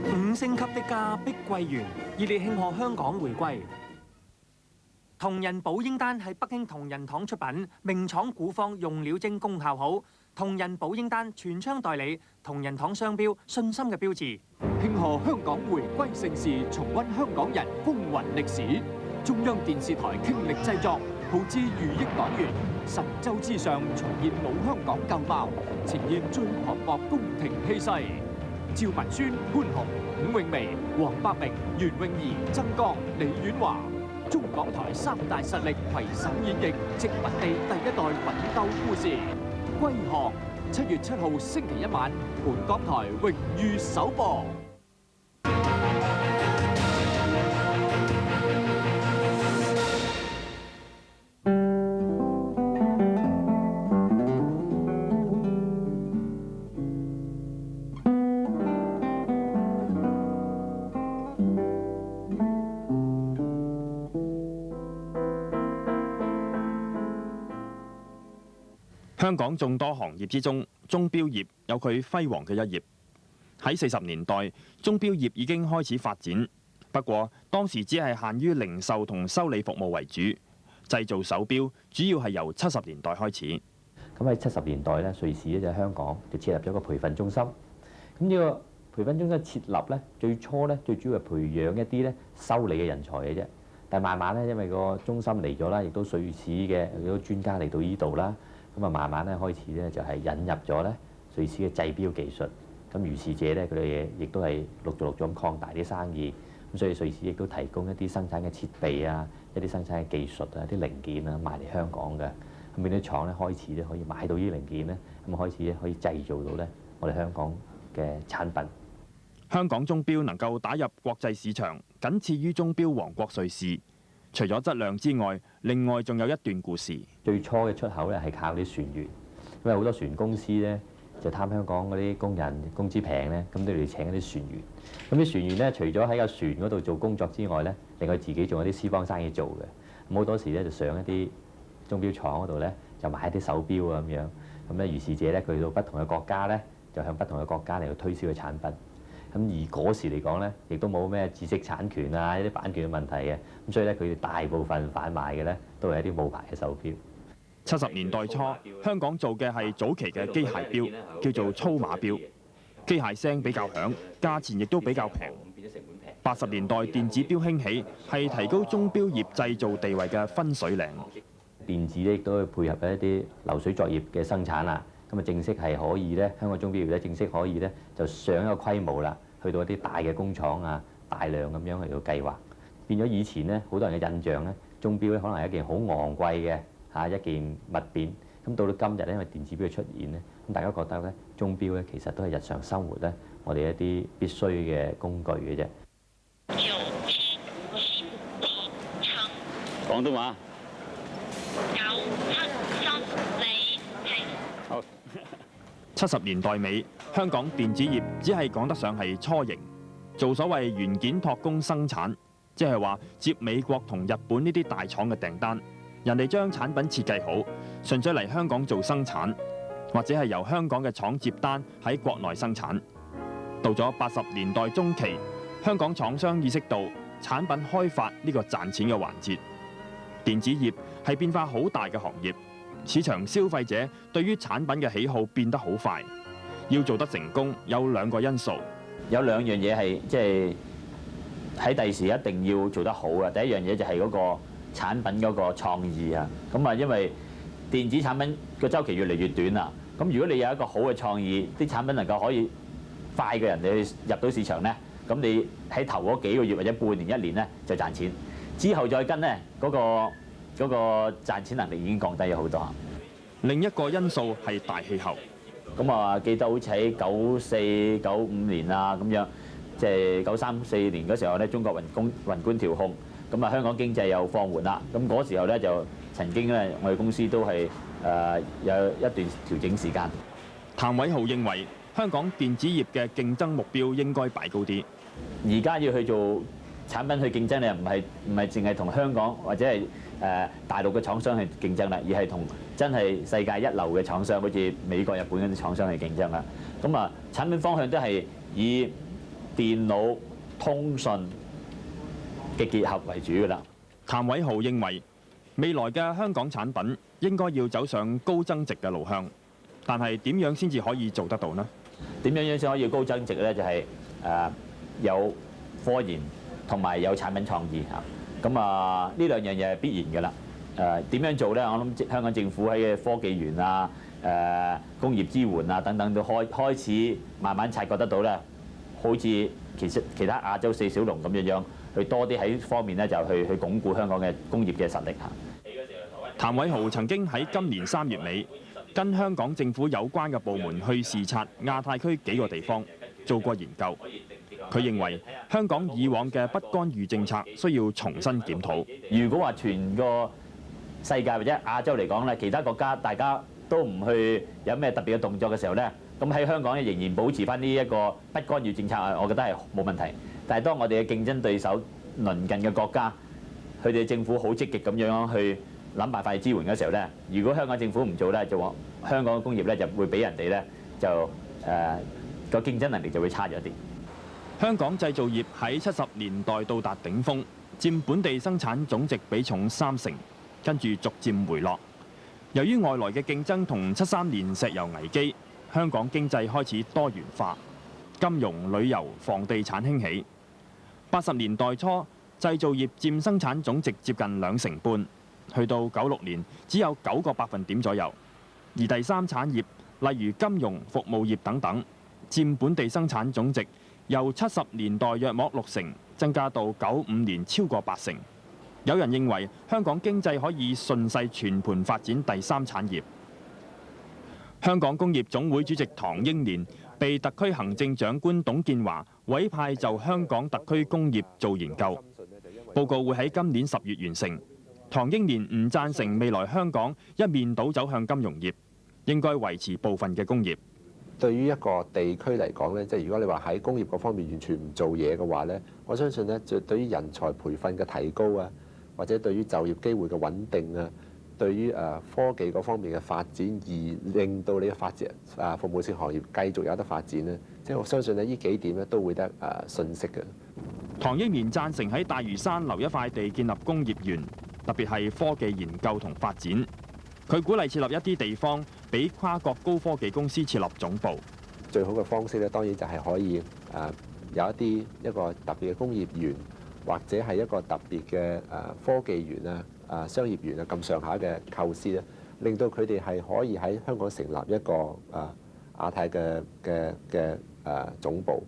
5星級的家碧桂園熱烈慶賀香港回歸。同仁保嬰丹係北京同仁堂出品，名廠古方，用料精，功效好。同仁保嬰丹全槍代理，同仁堂商標，信心嘅標誌。慶賀香港回歸盛事，重溫香港人風雲歷史。中央電視台傾力製作，耗資逾億港元，神州之上重現老香港舊貌，呈現最磅礴宮廷氣勢。趙文宣、潘虹、伍詠薇、黃百鳴、袁詠儀、曾江、李婉華。中港台3大實力攜手演繹殖民地第一代奮鬥故事。歸航7月7號星期一晚本港台榮譽首播。香港眾多行業之中，鐘錶業有佢輝煌嘅一頁。喺40年代，鐘錶業已經開始發展，不過當時只係限於零售同修理服務為主，製造手錶主要係由70年代開始。咁喺70年代咧，瑞士咧就喺香港就設立咗個培訓中心。咁呢個培訓中心設立咧，最初咧最主要係培養一啲咧修理嘅人才嘅啫。但係慢慢咧，因為個中心嚟咗啦，亦都瑞士嘅有啲專家嚟到呢度啦。咁啊，慢慢咧開始咧就係引入咗咧瑞士嘅製錶技術。咁如是者咧，佢哋亦都係陸續咁擴大啲生意。咁所以瑞士亦都提供一啲生產嘅設備啊，一啲生產嘅技術啊，啲零件啊賣嚟香港嘅。咁變啲廠咧開始咧可以買到呢啲零件咧，咁開始咧可以製造到咧我哋香港嘅產品。香港鐘錶能夠打入國際市場，僅次於鐘錶王國瑞士。除咗質量之外，另外仲有一段故事。最初嘅出口咧係靠啲船員，因為好多船公司咧就貪香港嗰啲工人工資平咧，咁都要請一啲船員。咁啲船員咧除咗喺個船嗰度做工作之外咧，另外自己仲有啲私房生意做嘅。咁好多時咧就上一啲鐘錶廠嗰度咧就買一啲手錶啊咁樣。咁咧如是者咧佢去到不同嘅國家咧，就向不同嘅國家嚟到推銷嘅產品。咁而嗰時嚟講咧，亦都冇咩知識產權啊、一啲版權嘅問題嘅，咁所以咧佢哋大部分販賣嘅咧都係一啲冇牌嘅手錶。70年代初，香港做嘅係早期嘅機械錶，叫做粗碼錶，機械聲比較響，價錢亦都比較平。80年代電子錶興起，係提高鐘錶業製造地位嘅分水嶺。電子咧亦都配合一啲流水作業嘅生產啦。咁啊，正式係可以咧，香港鐘錶業咧正式可以咧，就上一個規模啦，去到一啲大嘅工廠啊，大量咁樣嚟到計劃，變咗以前咧，好多人嘅印象咧，鐘錶咧可能係一件好昂貴嘅一件物件。咁到到今日咧，因為電子錶嘅出現咧，咁大家覺得咧，鐘錶咧其實都係日常生活咧，我哋一啲必須嘅工具嘅啫。廣東話。好。70年代尾，香港電子業只係講得上係初型，做所謂元件託工生產，即係話接美國同日本呢啲大廠嘅訂單，人哋將產品設計好，純粹嚟香港做生產，或者係由香港嘅廠接單喺國內生產。到咗80年代中期，香港廠商意識到產品開發呢個賺錢嘅環節，電子業係變化好大嘅行業。市場消費者對於產品嘅喜好變得好快，要做得成功有2個因素。有2樣嘢係即係喺第時一定要做得好嘅。第一樣嘢就係嗰個產品嗰個創意啊。咁啊，因為電子產品個週期越嚟越短啦。咁如果你有一個好嘅創意，啲產品能夠可以快過人哋去入到市場咧，咁你喺頭嗰幾個月或者半年1年咧就賺錢，之後再跟咧嗰個賺錢能力已經降低咗好多。另一個因素係大氣候。咁啊，記得好似喺94、95年啊咁樣，即係93、94年嗰時候咧，中國宏觀調控，咁啊香港經濟又放緩啦。咁嗰時候咧就曾經咧，我哋公司都係有一段調整時間。譚偉豪認為香港電子業嘅競爭目標應該擺高啲。而家要去做產品去競爭咧，唔係淨係同香港或者係大陸嘅廠商去競爭啦，而係同真係世界一流嘅廠商，好似美國、日本嗰啲廠商去競爭啦。咁啊，產品方向都係以電腦通訊嘅結合為主㗎啦。譚偉豪認為未來嘅香港產品應該要走上高增值嘅路向，但係點樣先至可以做得到呢？點樣先可以高增值咧？就係有科研同埋有產品創意嚇。咁啊，呢2樣嘢係必然嘅啦。點樣做咧？我諗香港政府喺科技園啊、工業支援啊等等都開始慢慢察覺得到咧，好似其他亞洲4小龍咁樣去多啲喺方面咧就去鞏固香港嘅工業嘅實力嚇。譚偉豪曾經喺今年3月尾跟香港政府有關嘅部門去視察亞太區幾個地方，做過研究。佢認為香港以往嘅不干預政策需要重新檢討。如果話全個世界或者亞洲嚟講咧，其他國家大家都唔去有咩特別嘅動作嘅時候咧，咁喺香港咧仍然保持翻呢一個不干預政策，我覺得係冇問題。但係當我哋嘅競爭對手鄰近嘅國家，佢哋政府好積極咁樣去諗辦法去支援嘅時候咧，如果香港政府唔做咧，就話香港嘅工業咧就會俾人哋咧就個競爭能力就會差咗啲。香港製造業喺70年代到達頂峰，佔本地生產總值比重30%，跟住逐漸回落。由於外來嘅競爭同73年石油危機，香港經濟開始多元化，金融、旅遊、房地產興起。80年代初，製造業佔生產總值接近2成半，去到96年只有9個百分點左右。而第三產業，例如金融、服務業等等，佔本地生產總值由70年代約莫6成，增加到95年超過8成。有人認為香港經濟可以順勢全盤發展第三產業。香港工業總會主席唐英年被特區行政長官董建華委派就香港特區工業做研究，報告會喺今年10月完成。唐英年唔贊成未來香港一面倒走向金融業，應該維持部分嘅工業。對於一個地區嚟講咧，即係如果你話喺工業嗰方面完全唔做嘢嘅話咧，我相信咧，就對於人才培訓嘅提高啊，或者對於就業機會嘅穩定啊，對於科技嗰方面嘅發展，而令到你嘅發展服務性行業繼續有得發展咧，即係我相信咧，呢幾點咧都會得順息嘅。唐英年贊成喺大嶼山留一塊地建立工業園，特別係科技研究同發展。佢鼓勵設立一啲地方，俾跨國高科技公司設立總部。最好嘅方式咧，當然就係可以有一個特別嘅工業園，或者係一個特別嘅科技園啊、商業園啊咁上下嘅構思咧，令到佢哋係可以喺香港成立一個亞太嘅總部。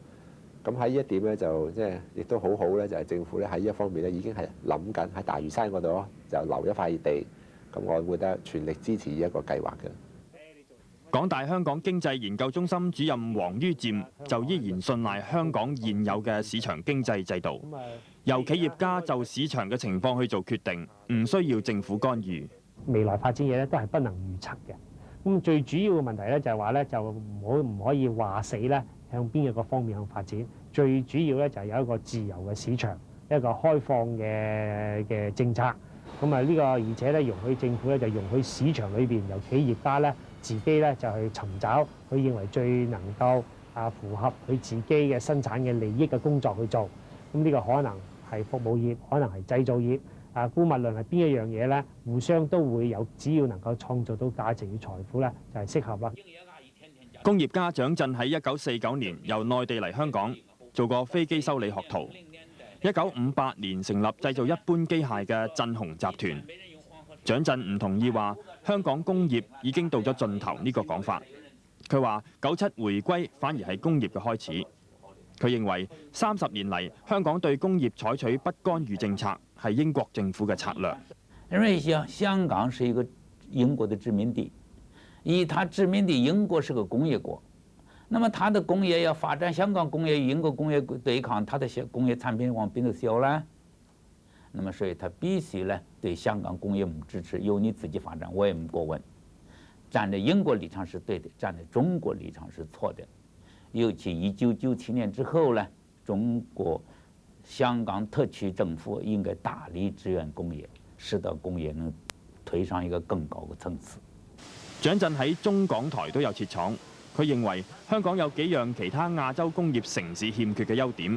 咁喺呢一點咧，就即係亦都好好咧，就係政府咧喺呢一方面咧已經係諗緊喺大嶼山嗰度就留一塊地。咁我會得全力支持呢一個計劃嘅。港大香港經濟研究中心主任黃于漸就依然信賴香港現有嘅市場經濟制度，由企業家就市場嘅情況去做決定，唔需要政府干預。未來發展嘢咧都係不能預測嘅。咁最主要嘅問題咧就係話咧就唔可以話死咧向邊一個方面向發展。最主要咧就係有一個自由嘅市場，一個開放嘅政策。咁啊呢個而且咧容許政府咧就容許市場裏邊由企業家咧自己咧就去尋找佢認為最能夠符合佢自己嘅生產嘅利益嘅工作去做。咁呢個可能係服務業，可能係製造業。姑勿論係邊一樣嘢咧，互相都會有，只要能夠創造到價值與財富咧，就係適合啦。工業家蔣震喺1949年由內地嚟香港，做過飛機修理學徒。1958年成立製造一般機械嘅震雄集團。蔣震唔同意話香港工業已經到咗盡頭呢個講法。佢話97回歸反而係工業嘅開始。佢認為30年嚟香港對工業採取不干預政策係英國政府嘅策略。因為香港是一個英國的殖民地，它殖民地英國是個工業國。那麼它的工業要發展，香港工業與英國工業對抗，它的工業產品往邊度銷啦？那麼所以它必須呢對香港工業唔支持，由你自己發展，我也唔過問。站在英國立場是對的，站在中國立場是錯的。尤其1997年之後呢，中國香港特區政府應該大力支援工業，使得工業能推上一個更高嘅層次。蔣震喺中港台都有設廠。佢認為香港有幾樣其他亞洲工業城市欠缺嘅優點，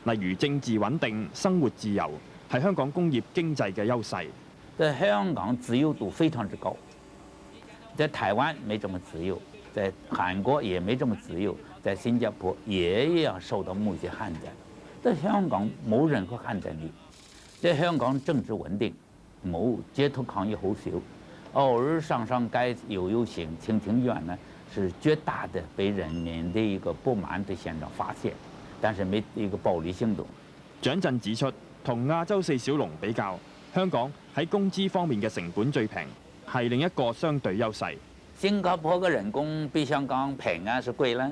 例如政治穩定、生活自由，係香港工業經濟嘅優勢。在香港自由度非常之高，在台灣沒這麼自由，在韓國也沒這麼自由，在新加坡也一樣受到某些限制。在香港冇任何限制力，在香港政治穩定，冇街頭抗議好少，偶爾上街遊行、請願呢，是絕大的被人民的一個不滿的現狀發洩，但是沒一個暴力行動。蔣震指出，同亞洲4小龍比較，香港喺工資方面嘅成本最平，係另一個相對優勢。新加坡的人工比香港平啊，是贵了？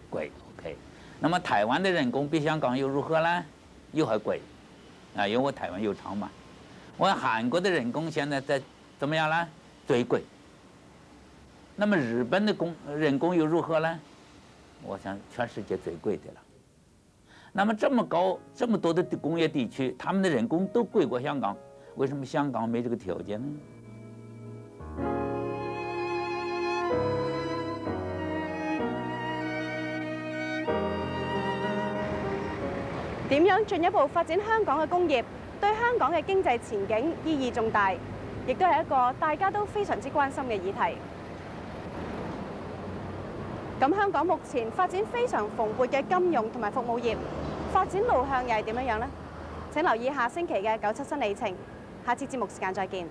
贵 ，OK。那么台湾的人工比香港又如何呢？又还贵，啊，因为我台湾有厂嘛。我韩国的人工现在怎么样呢？最贵。那么日本的人工又如何呢？我想全世界最贵的了。那么这么高、这么多的工业地区，他们的人工都贵过香港，为什么香港没这个条件呢？點樣進一步發展香港嘅工業，對香港嘅經濟前景意義重大，亦都係一個大家都非常之關心嘅議題。咁香港目前發展非常蓬勃嘅金融同埋服務業，發展路向又係點樣呢？請留意下星期嘅97新里程，下次節目時間再見。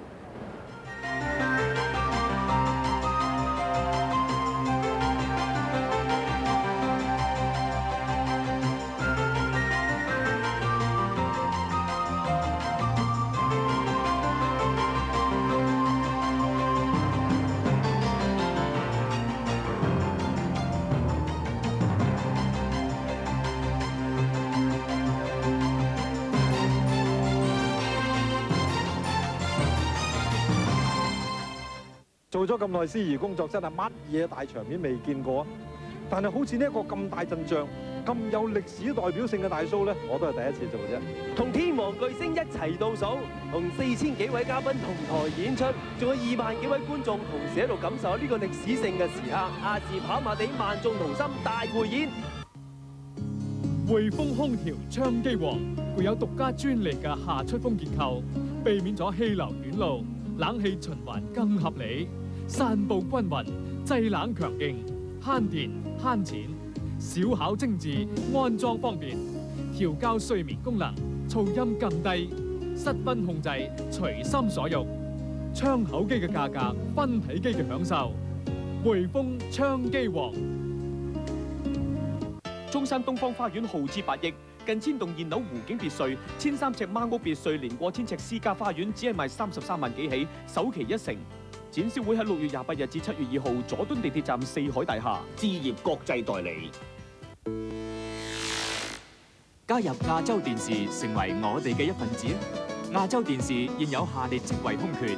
做咗咁耐司儀工作，真係乜嘢大場面未見過啊！但係好似呢一個咁大陣仗、咁有歷史代表性嘅大 show 咧，我都係第一次做啫。同天王巨星一齊倒數，同4000幾位嘉賓同台演出，仲有2萬幾位觀眾同時喺度感受呢個歷史性嘅時刻。亞視跑馬地萬眾同心大匯演。匯豐空調昌基王具有獨家專利嘅下出風結構，避免咗氣流短路，冷氣循環更合理。散佈均勻，製冷強勁，慳電慳錢，小巧精緻，安裝方便，調校睡眠功能，噪音更低，室溫控制，隨心所欲。窗口機嘅價格，分體機嘅享受。匯豐昌基王。中山東方花園耗資8億，近1000棟現樓湖景別墅，1300尺孖屋別墅連過1000尺私家花園，只係賣33萬幾起，首期1成。展銷會喺6月28日至7月2號，佐敦地鐵站4海大廈。置業國際代理。加入亞洲電視，成為我哋嘅一份子。亞洲電視現有下列職位空缺。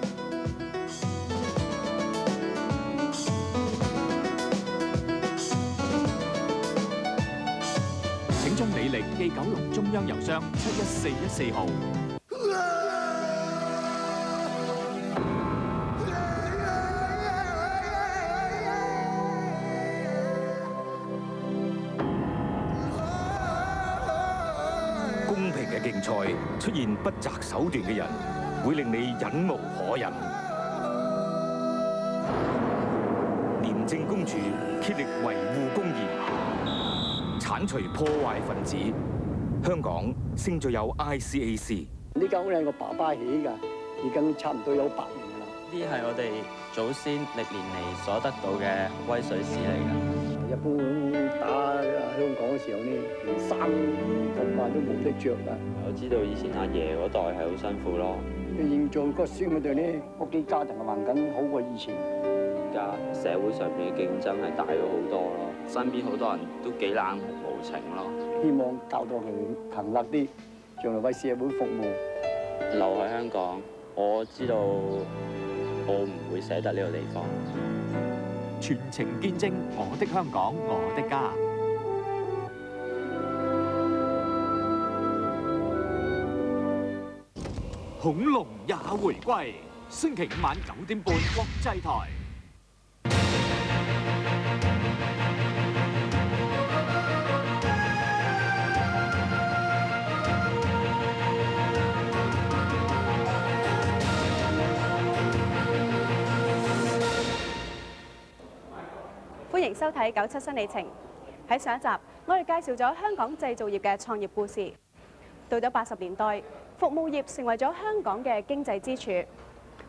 請將履歷寄九龍中央郵箱71414號。公平嘅競賽出現不擇手段嘅人，會令你忍無可忍。廉政公署竭力維護公義，剷除破壞分子。香港勝在有 ICAC。呢間屋係我爸爸起㗎，已經差唔多有100年㗎啦。呢係我哋祖先歷年嚟所得到嘅威水史嚟㗎。一般打香港嘅時候呢，連衫咁晚都冇得着啦。我知道以前阿爺嗰代係好辛苦咯。現在個孫嗰代呢，屋企家庭嘅環境好過以前。而家社會上邊嘅競爭係大咗好多咯，身邊好多人都幾冷酷無情咯。希望教導佢勤力啲，將來為社會服務。留喺香港，我知道我唔會捨得呢個地方。全程見證我的香港，我的家。恐龍也回歸，星期5晚9點半國際台。歡迎收睇97新里程。喺上一集，我哋介紹咗香港製造業嘅創業故事。到咗80年代，服務業成為咗香港嘅經濟支柱。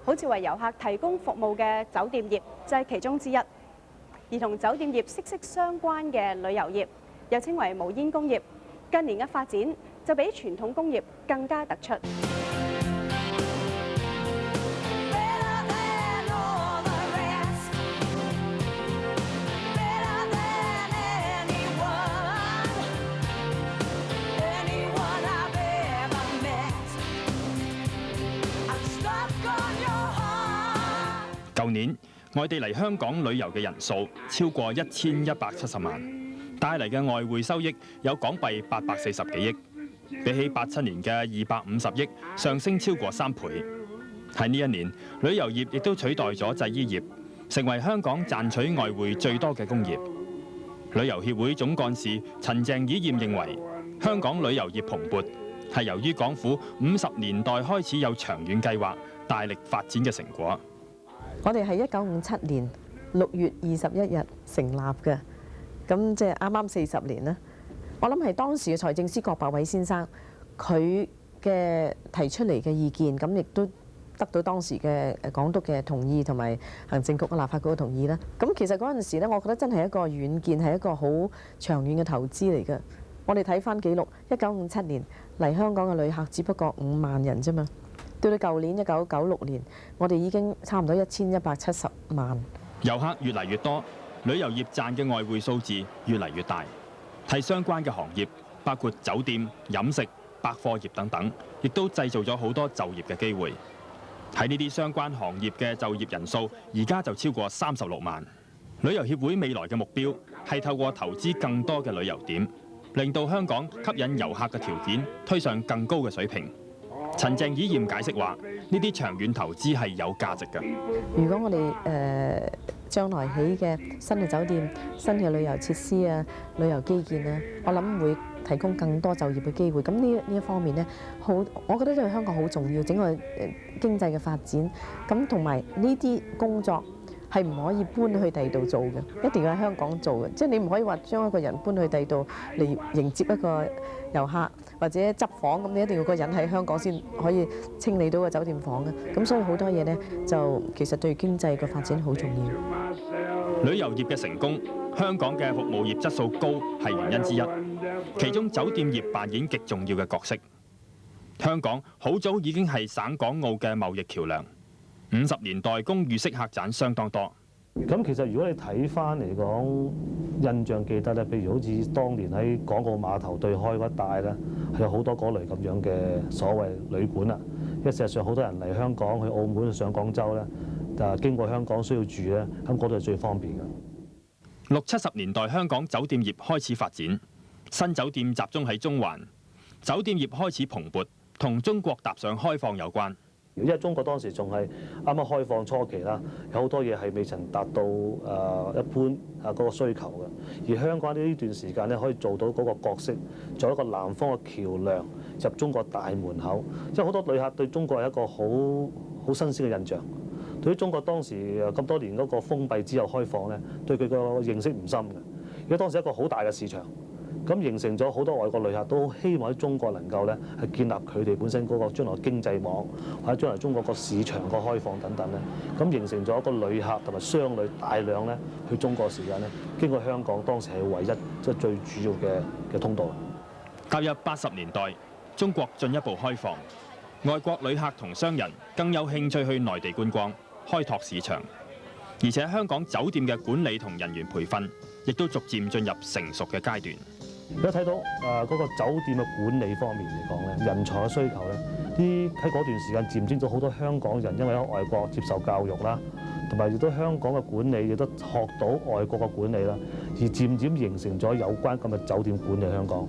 好似為遊客提供服務嘅酒店業就係其中之一。而同酒店業息息相關嘅旅遊業，又稱為無煙工業，近年嘅發展就比傳統工業更加突出。舊年外地嚟香港旅遊嘅人數超過1170萬，帶嚟嘅外匯收益有港幣840幾億，比起87年嘅250億上升超過3倍。喺呢一年，旅遊業亦都取代咗製衣業，成為香港賺取外匯最多嘅工業。旅遊協會總幹事陳鄭以艷認為，香港旅遊業蓬勃係由於港府50年代開始有長遠計劃，大力發展嘅成果。我哋係1957年6月21日成立嘅，咁即係啱啱40年啦。我諗係當時嘅財政司郭伯偉先生佢嘅提出嚟嘅意見，咁亦都得到當時嘅港督嘅同意，同埋行政局嘅立法局嘅同意啦。咁其實嗰陣時咧，我覺得真係一個遠見，係一個好長遠嘅投資嚟嘅。我哋睇翻記錄，1957年嚟香港嘅旅客只不過5萬人啫嘛。到到舊年1996年，我哋已經差唔多1170萬。遊客越嚟越多，旅遊業賺嘅外匯數字越嚟越大，係相關嘅行業，包括酒店、飲食、百貨業等等，亦都製造咗好多就業嘅機會。喺呢啲相關行業嘅就業人數，而家就超過36萬。旅遊協會未來嘅目標係透過投資更多嘅旅遊點，令到香港吸引遊客嘅條件推上更高嘅水平。陳鄭以艷解釋話：呢啲長遠投資係有價值嘅。如果我哋將來起嘅新嘅酒店、新嘅旅遊設施啊、旅遊基建啊，我諗會提供更多就業嘅機會。咁呢一方面呢，我覺得對香港好重要，整個經濟嘅發展。咁同埋呢啲工作係唔可以搬去第二度做嘅，一定要喺香港做嘅。即係你唔可以話將一個人搬去第二度嚟迎接一個遊客或者執房，咁你一定要個人喺香港先可以清理到個酒店房嘅。咁所以好多嘢呢，就其實對經濟嘅發展好重要。旅遊業嘅成功，香港嘅服務業質素高係原因之一，其中酒店業扮演極重要嘅角色。香港好早已經係省港澳嘅貿易橋梁。50年代供預式客棧相當多。咁其實如果你睇翻嚟講，印象記得咧，譬如好似當年喺港澳碼頭對開嗰一帶咧，係有好多嗰類咁樣嘅所謂旅館啦。因為事實上好多人嚟香港、去澳門、上廣州咧，經過香港需要住咧，咁嗰度係最方便嘅。60、70年代香港酒店業開始發展，新酒店集中喺中環，酒店業開始蓬勃，同中國踏上開放有關。因為中國當時仲係啱啱開放初期啦，有好多嘢係未曾達到一般嗰個需求嘅。而香港呢段時間咧，可以做到嗰個角色，做一個南方嘅橋梁入中國大門口。即係好多旅客對中國係一個好新鮮嘅印象。對於中國當時咁多年嗰個封閉之後開放咧，對佢個認識唔深嘅。因為當時一個好大嘅市場。咁形成咗好多外國旅客都希望喺中國能夠咧係建立佢哋本身嗰個將來經濟網，或者將來中國個市場個開放等等咧，咁形成咗一個旅客同埋商旅大量咧去中國時間咧，經過香港當時係唯一即係最主要嘅通道。踏入80年代，中國進一步開放，外國旅客同商人更有興趣去內地觀光，開拓市場，而且香港酒店嘅管理同人員培訓亦都逐漸進入成熟嘅階段。如果睇到嗰個酒店嘅管理方面嚟講咧，人才嘅需求咧，喺嗰段時間漸漸咗好多香港人因為喺外國接受教育啦，同埋亦都香港嘅管理亦都學到外國嘅管理啦，而漸漸形成咗有關咁嘅酒店管理香港。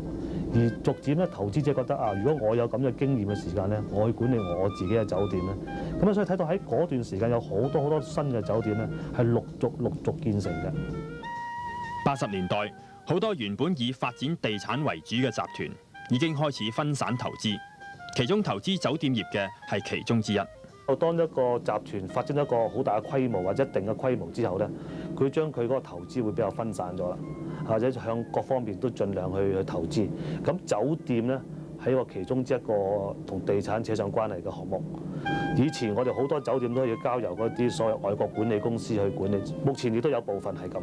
而逐漸咧，投資者覺得如果我有咁嘅經驗嘅時間咧，我去管理我自己嘅酒店咧，咁所以睇到喺嗰段時間有好多新嘅酒店咧，係陸續建成嘅。80年代。好多原本以發展地產為主嘅集團已經開始分散投資，其中投資酒店業嘅係其中之一。當一個集團發展一個好大嘅規模或者一定嘅規模之後咧，佢將佢嗰個投資會比較分散咗啦，或者向各方面都盡量去投資。咁酒店咧係一個其中之一個同地產扯上關係嘅項目。以前我哋好多酒店都要交由嗰啲所謂外國管理公司去管理，目前亦都有部分係咁。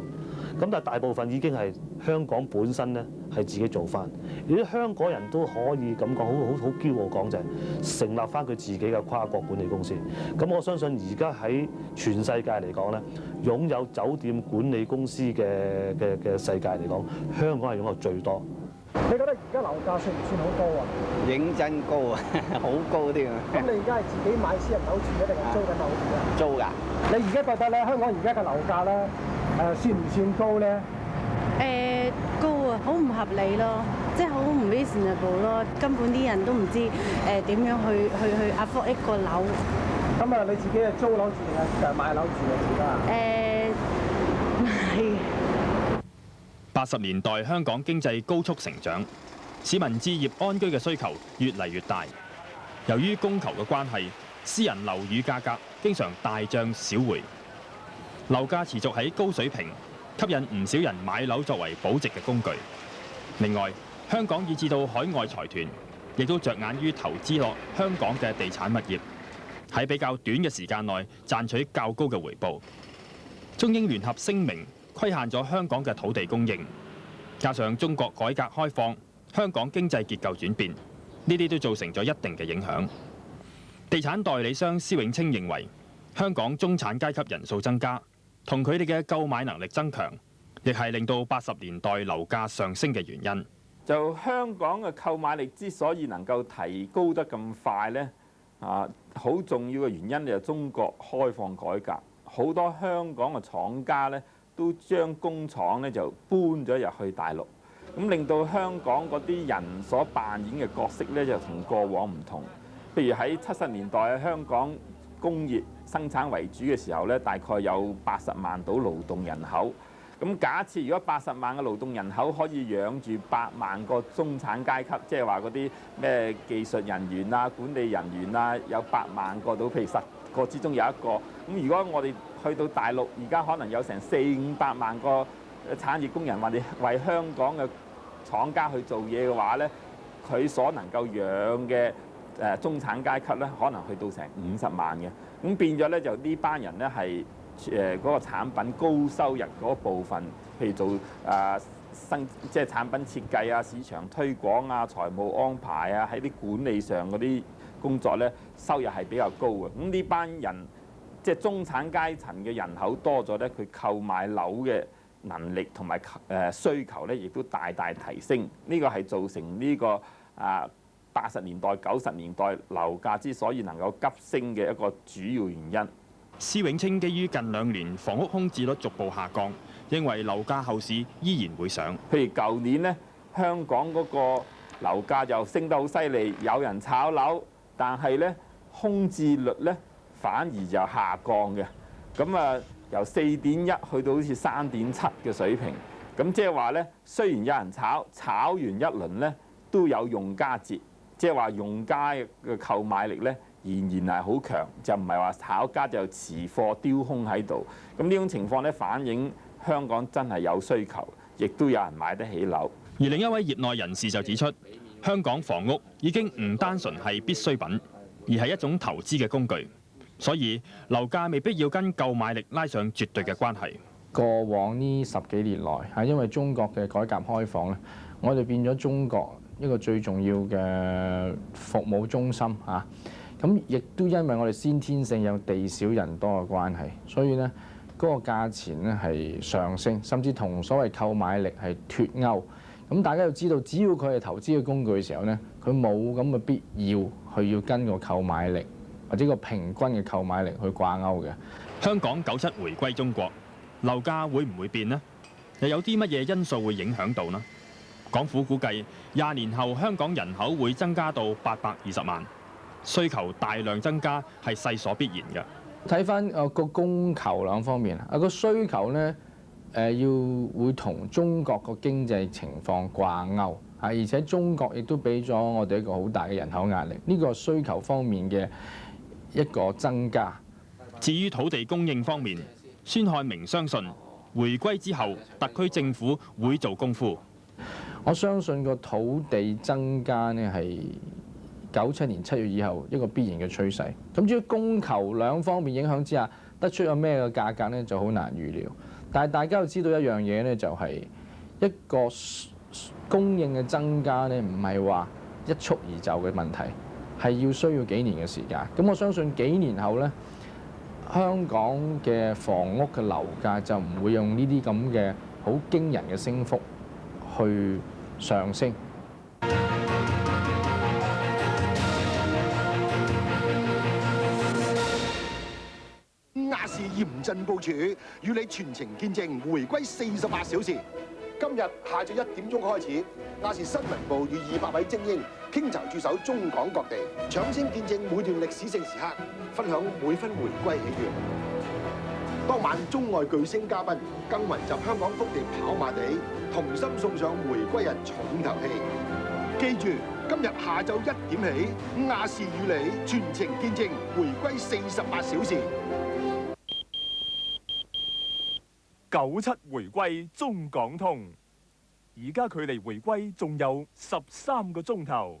咁但係大部分已經係香港本身咧係自己做翻。而啲香港人都可以咁講，好驕傲講就係成立翻佢自己嘅跨國管理公司。咁我相信而家喺全世界嚟講咧，擁有酒店管理公司嘅世界嚟講，香港係擁有最多。你覺得而家樓價算唔算好高啊？認真高啊，好高添啊！咁你而家係自己買私人樓住定係租緊樓住啊？租㗎。你而家覺得咧，香港而家嘅樓價咧，算唔算高咧？高啊，好唔合理咯，即係好唔 reasonable 咯，根本啲人都唔知點樣去afford 一個樓。咁啊，你自己係租樓住定係買樓住啊？而家買。80年代香港經濟高速成長，市民置業安居嘅需求越嚟越大。由於供求嘅關係，私人樓宇價格經常大漲小回，樓價持續喺高水平，吸引唔少人買樓作為保值嘅工具。另外，香港以至到海外財團亦都着眼於投資落香港嘅地產物業，喺比較短嘅時間內賺取較高嘅回報。中英聯合聲明規限咗香港嘅土地供應，加上中國改革開放，香港經濟結構轉變，呢啲都造成咗一定嘅影響。地產代理商施永青認為，香港中產階級人數增加，同佢哋嘅購買能力增強，亦係令到80年代樓價上升嘅原因。就香港嘅購買力之所以能夠提高得咁快呢，好重要嘅原因就係中國開放改革，好多香港嘅廠家呢都將工廠呢就搬咗入去大陸，咁令到香港嗰啲人所扮演嘅角色呢就同過往唔同。譬如喺70年代香港工業生產為主嘅時候呢，大概有80萬到勞動人口。咁假設如果80萬嘅勞動人口可以養住8萬個中產階級，即係話嗰啲咩技術人員啊、管理人員啊，有8萬個到，譬如10個之中有一個。咁如果我哋去到大陸，而家可能有成400-500萬個產業工人，或者為香港嘅廠家去做嘢嘅話呢，佢所能夠養嘅中產階級呢，可能去到成50萬嘅。咁變咗呢，就呢班人呢係嗰個產品高收入嗰部分，譬如做即係產品設計啊、市場推廣啊、財務安排啊，喺啲管理上嗰啲工作呢，收入係比較高嘅。咁呢班人即係中產階層嘅人口多咗呢，佢購買樓嘅能力同埋需求呢，亦都大大提升。呢個係造成呢個80年代、90年代樓價之所以能夠急升嘅一個主要原因。施永青基於近2年房屋空置率逐步下降，認為樓價後市依然會上。譬如舊年呢，香港嗰個樓價就升得好犀利，有人炒樓，但係呢空置率呢反而就下降嘅。咁由4.1去到好似3.7嘅水平。咁即係話呢，雖然有人炒完一輪呢，都有用家折，即係話用家嘅購買力呢，仍然係好強，就唔係話炒家就持貨丟空喺度。咁呢種情況咧，反映香港真係有需求，亦都有人買得起樓。而另一位業內人士就指出，香港房屋已經唔單純係必需品，而係一種投資嘅工具，所以樓價未必要跟購買力拉上絕對嘅關係。過往呢10幾年來，係因為中國嘅改革開放咧，我哋變咗中國一個最重要嘅服務中心嚇。咁亦都因為我哋先天性有地少人多嘅關係，所以呢嗰個價錢呢係上升，甚至同所謂購買力係脫鈎。咁大家要知道，只要佢係投資嘅工具嘅時候呢，佢冇咁嘅必要去要跟個購買力或者個平均嘅購買力去掛鈎嘅。香港97回歸中國，樓價會唔會變呢？又有啲乜嘢因素會影響到呢？港府估計20年後香港人口會增加到820萬。需求大量增加係勢所必然嘅。睇翻個供求兩方面個需求呢要會同中國個經濟情況掛鈎而且中國亦都俾咗我哋一個好大嘅人口壓力，呢個需求方面嘅一個增加。至於土地供應方面，孫漢明相信回歸之後，特區政府會做功夫。我相信個土地增加呢係97年7月以後一個必然嘅趨勢。咁至於供求兩方面影響之下，得出有咩嘅價格呢就好難預料。但係大家要知道一樣嘢呢，就係一個供應嘅增加呢，唔係話一蹴而就嘅問題，係要需要幾年嘅時間。咁我相信幾年後呢，香港嘅房屋嘅樓價就唔會用呢啲咁嘅好驚人嘅升幅去上升。亞視嚴陣部署，與你全程見證回歸48小時。今日下晝1點鐘開始，亞視新聞部與200位精英傾巢駐守中港各地，搶先見證每段歷史性時刻，分享每分回歸喜悅。當晚中外巨星嘉賓更雲集香港福地跑馬地，同心送上回歸日重頭戲。記住，今日下晝1點起，亞視與你全程見證回歸48小時。97回歸中港通，而家距離回歸仲有13個鐘頭。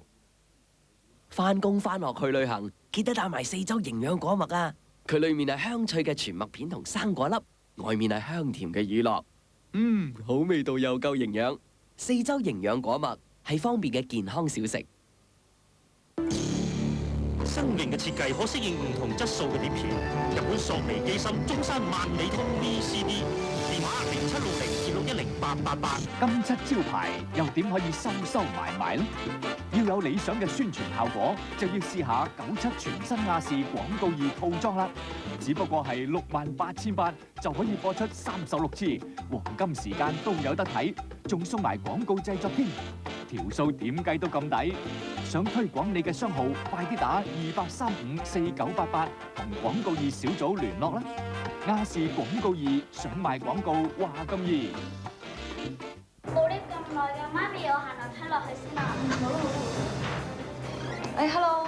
返工返學去旅行，記得帶埋四周營養果麥啊！佢裡面係香脆嘅全麥片同生果粒，外面係香甜嘅乳酪。好味道又夠營養。四周營養果麥係方便嘅健康小食。生命嘅設計可適應唔同質素嘅碟片。日本索尼機芯中山萬里通 VCD， 電話076026108888。金漆招牌又點可以收埋呢？要有理想嘅宣傳效果，就要試下97全新亞視廣告2套裝啦。只不過係68,800就可以播出36次，黃金時間都有得睇，仲送埋廣告製作添。條數點計都咁抵。想推廣你嘅商號，快啲打28354988同廣告2小組聯絡啦。亞視廣告2想賣廣告話咁易。冇你咁耐嘅，媽咪，我行樓梯落去先啦。hello，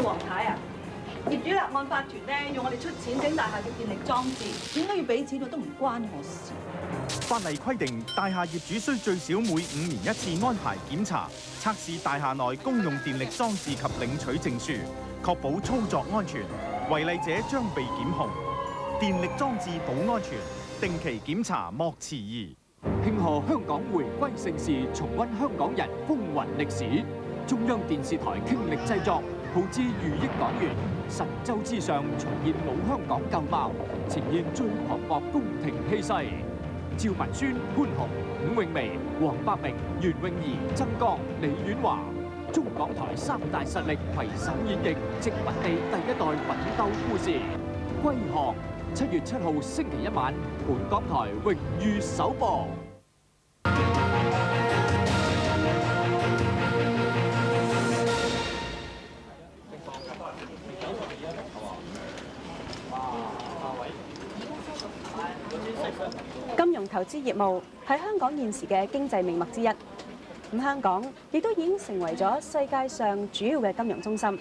黃太啊，業主立案法團咧用我哋出錢整大廈嘅電力裝置，點解要俾錢我都唔關我事。法例規定，大廈業主須最少每5年1次安排檢查，測試大廈內公用電力裝置及領取證書，確保操作安全。違例者將被檢控。電力裝置保安全，定期檢查莫遲疑。慶賀香港回歸盛事，重溫香港人風雲歷史。中央電視台傾力製作，耗資逾億港元，神州之上重現老香港舊貌，呈現最磅礴宮廷氣勢。趙文宣、潘虹、伍詠薇、黃百鳴、袁詠儀、曾江、李婉華，中港台3大實力攜手演繹殖民地第一代奮鬥故事。歸航7月7號星期1晚，本港台榮譽首播。金融投資業務係香港現時嘅經濟命脈之一。咁香港亦都已經成為咗世界上主要嘅金融中心。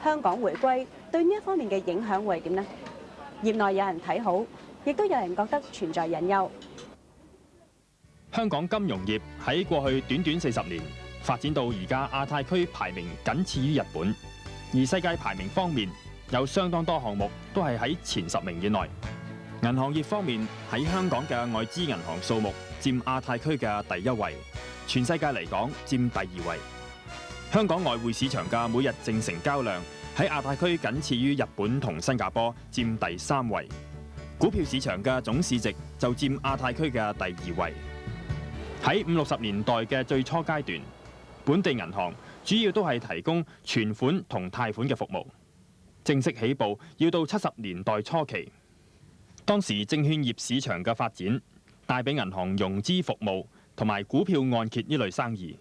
香港回歸對呢一方面嘅影響會係點呢？業內有人睇好，亦都有人覺得存在隱憂。香港金融業喺過去短短40年發展到而家亞太區排名僅次於日本，而世界排名方面有相當多項目都係喺前10名以內。銀行業方面，喺香港嘅外資銀行數目佔亞太區嘅第1位，全世界嚟講佔第2位。香港外匯市場嘅每日淨成交量喺亞太區僅次於日本同新加坡，佔第3位。股票市場嘅總市值就佔亞太區嘅第2位。喺50、60年代嘅最初階段，本地銀行主要都係提供存款同貸款嘅服務。正式起步要到70年代初期。當時證券業市場嘅發展，帶俾銀行融資服務同埋股票按揭呢類生意。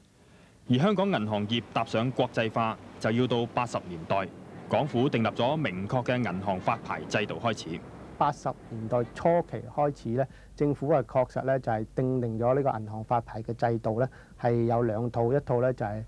而香港銀行業踏上國際化，就要到80年代，港府訂立咗明確嘅銀行發牌制度開始。80年代初期開始咧，政府係確實咧就係訂定咗呢個銀行發牌嘅制度咧，係有2套，一套咧就係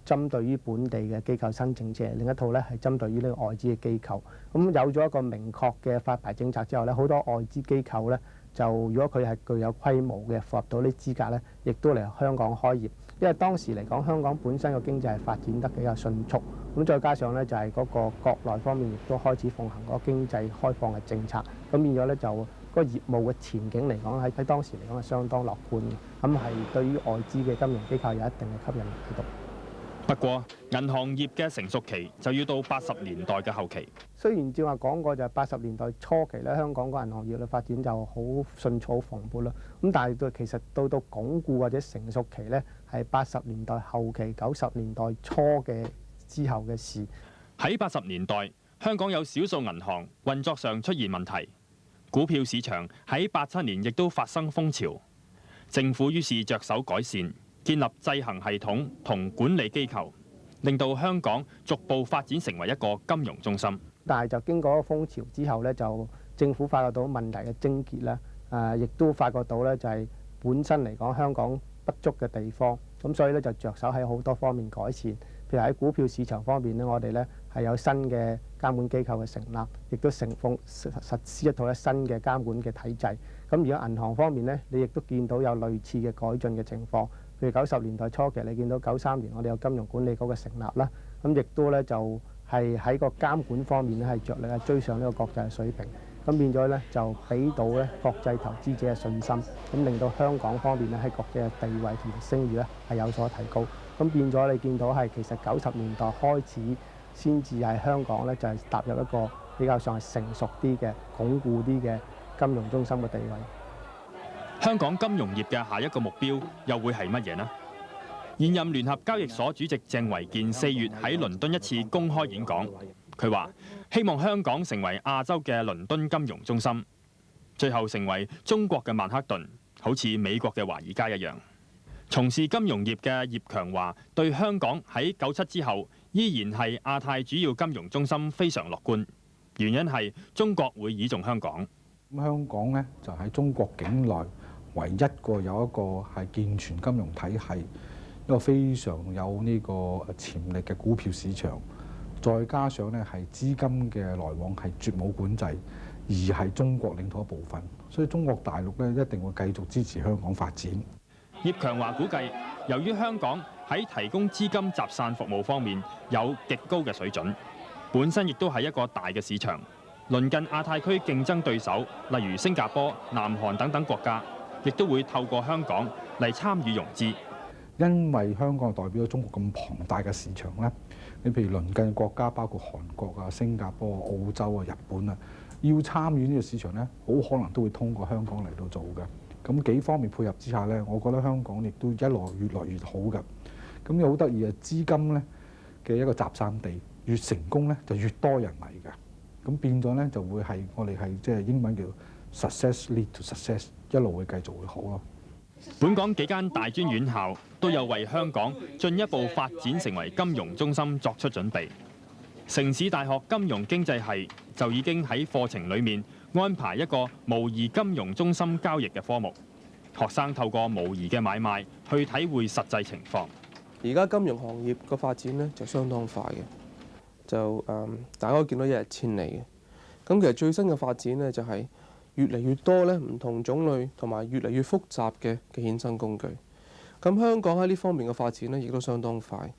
針對於本地嘅機構申請者，另一套咧係針對於呢個外資嘅機構。咁有咗一個明確嘅發牌政策之後咧，好多外資機構咧就如果佢係具有規模嘅，符合到啲資格咧，亦都嚟香港開業。因為當時嚟講，香港本身個經濟係發展得比較迅速，咁再加上咧就係嗰個國內方面亦都開始奉行嗰個經濟開放嘅政策，咁變咗咧就嗰個業務嘅前景嚟講喺當時嚟講係相當樂觀嘅，咁係對於外資嘅金融機構有一定嘅吸引力喺度。不過，銀行業嘅成熟期就要到80年代嘅後期。雖然正話講過就係80年代初期咧，香港個銀行業嘅發展就好迅速、蓬勃啦。咁但係其實到鞏固或者成熟期咧，係80年代後期、90年代初嘅之後嘅事。喺80年代，香港有少數銀行運作上出現問題，股票市場喺87年亦都發生風潮。政府於是着手改善，建立制衡系統同管理機構，令到香港逐步發展成為一個金融中心。但係就經過風潮之後咧，就政府發覺到問題嘅症結啦，亦都發覺到咧就係本身嚟講香港不足嘅地方，咁所以咧就着手喺好多方面改善。譬如喺股票市場方面咧，我哋咧係有新嘅監管機構嘅成立，亦都實施一套新嘅監管嘅體制。咁而家銀行方面咧，你亦都見到有類似嘅改進嘅情況。譬如90年代初期，你見到93年我哋有金融管理局嘅成立啦，咁亦都咧就係喺個監管方面咧係着力追上呢個國際水平，咁變咗咧就俾到咧國際投資者嘅信心，咁令到香港方面咧喺國際嘅地位同埋聲譽咧係有所提高。咁變咗你見到係其實90年代開始先至係香港咧就係踏入一個比較上係成熟啲嘅、鞏固啲嘅金融中心嘅地位。香港金融業嘅下一個目標又會係乜嘢呢？現任聯合交易所主席鄭維健4月喺倫敦一次公開演講，佢話希望香港成為亞洲嘅倫敦金融中心，最後成為中國嘅曼克頓，好似美國嘅華爾街一樣。從事金融業嘅葉強話對香港喺97之後依然係亞太主要金融中心非常樂觀，原因係中國會倚重香港。咁香港呢，就喺中國境內唯一個有一個係健全金融體系，一個非常有呢個潛力嘅股票市場，再加上呢係資金嘅來往係絕冇管制，而係中國領土一部分，所以中國大陸呢一定會繼續支持香港發展。葉強華估計，由於香港喺提供資金集散服務方面有極高嘅水準，本身亦都係一個大嘅市場，鄰近亞太區競爭對手，例如新加坡、南韓等等國家，亦都會透過香港嚟參與融資。因為香港代表咗中國咁龐大嘅市場咧，你譬如鄰近國家，包括韓國啊、新加坡啊、澳洲啊、日本啊，要參與呢個市場咧，好可能都會通過香港嚟到做嘅。咁幾方面配合之下咧，我覺得香港亦都越來越好嘅。咁又好得意啊！資金咧嘅一個集散地越成功咧，就越多人嚟嘅。咁變咗咧就會係我哋係即係英文叫 success lead to success， 一路會繼續會好咯。本港幾間大專院校都有為香港進一步發展成為金融中心作出準備。城市大學金融經濟系就已經喺課程裡面安排一個模擬金融中心交易嘅科目，學生透過模擬嘅買賣去體會實際情況。而家金融行業個發展呢就相當快嘅，就大家都見到一日千里嘅。咁其實最新嘅發展呢，就係越嚟越多咧唔同種類同埋越嚟越複雜嘅衍生工具。咁香港喺呢方面嘅發展呢，亦都相當快。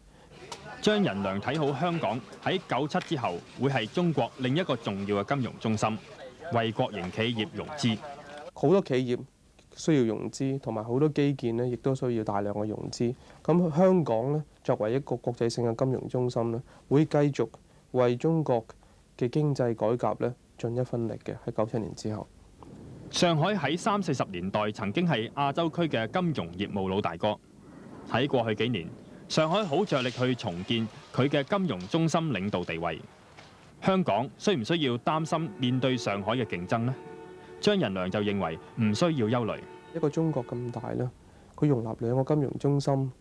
張仁良睇好香港喺97之後會係中國另一個重要嘅金融中心，為國營企業融資。好多企業需要融資，同埋好多基建呢亦都需要大量嘅融資。咁香港呢，作為一個國際性嘅金融中心呢，會繼續為中國嘅經濟改革呢盡一分力嘅。喺97年之後，上海喺30、40年代曾經係亞洲區嘅金融業務老大哥。喺過去幾年，上海好着力去重建佢嘅金融中心領導地位。香港需唔需要擔心面對上海嘅競爭呢？張仁良就認為唔需要憂慮。一個中國咁大呢，佢容納兩個金融中心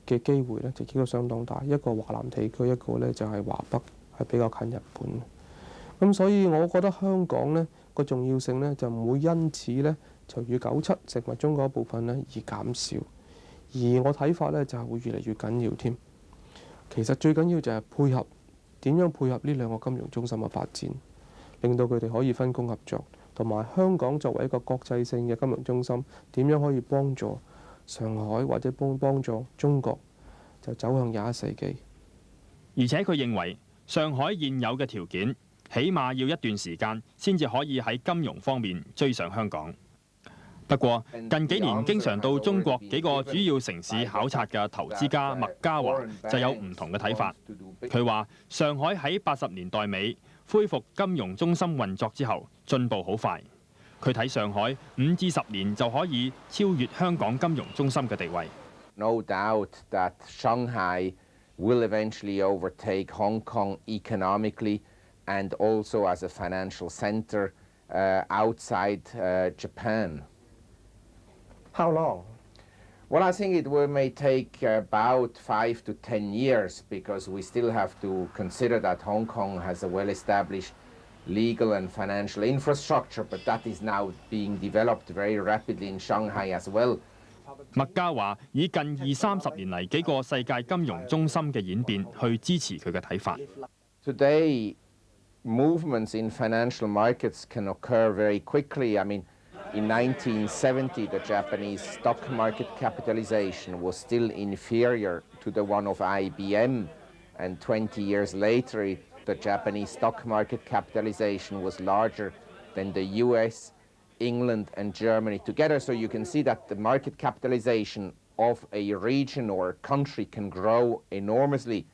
嘅機會呢，就亦都相當大。一個華南地區，一個呢就係華北，係比較近日本。咁所以我覺得香港呢個重要性呢，就唔會因此呢就與97成為中國一部分呢而減少。而我睇法呢，就係會越嚟越緊要添。其實最緊要就係配合，點樣配合呢兩個金融中心嘅發展，令到佢哋可以分工合作，同埋香港作為一個國際性嘅金融中心，點樣可以幫助上海或者幫助中國就走向21世紀。而且佢認為上海現有嘅條件，起碼要一段時間先至可以喺金融方面追上香港。不過近幾年經常到中國幾個主要城市考察嘅投資家麥嘉華就有唔同嘅睇法。佢話：上海喺80年代尾恢復金融中心運作之後，進步好快。佢睇上海5至10年就可以超越香港金融中心嘅地位。No doubt that Shanghai will eventually overtake Hong Kong economically and also as a financial center outside Japan. How long? Well, I think it may take about 5 to 10 years because we still have to consider that Hong Kong has a well-established legal and financial infrastructure, but that is now being developed very rapidly in Shanghai as well. 麥嘉華以近20-30年嚟幾個世界金融中心嘅演變去支持佢嘅睇法。Today, movements in financial markets can occur very quickly. I mean, in 1970, the Japanese stock market capitalization was still inferior to the one of IBM, and 20 years later, the Japanese stock market capitalization was larger than the US, England, and Germany together. So you can see that the market capitalization of a region or a country can grow enormously.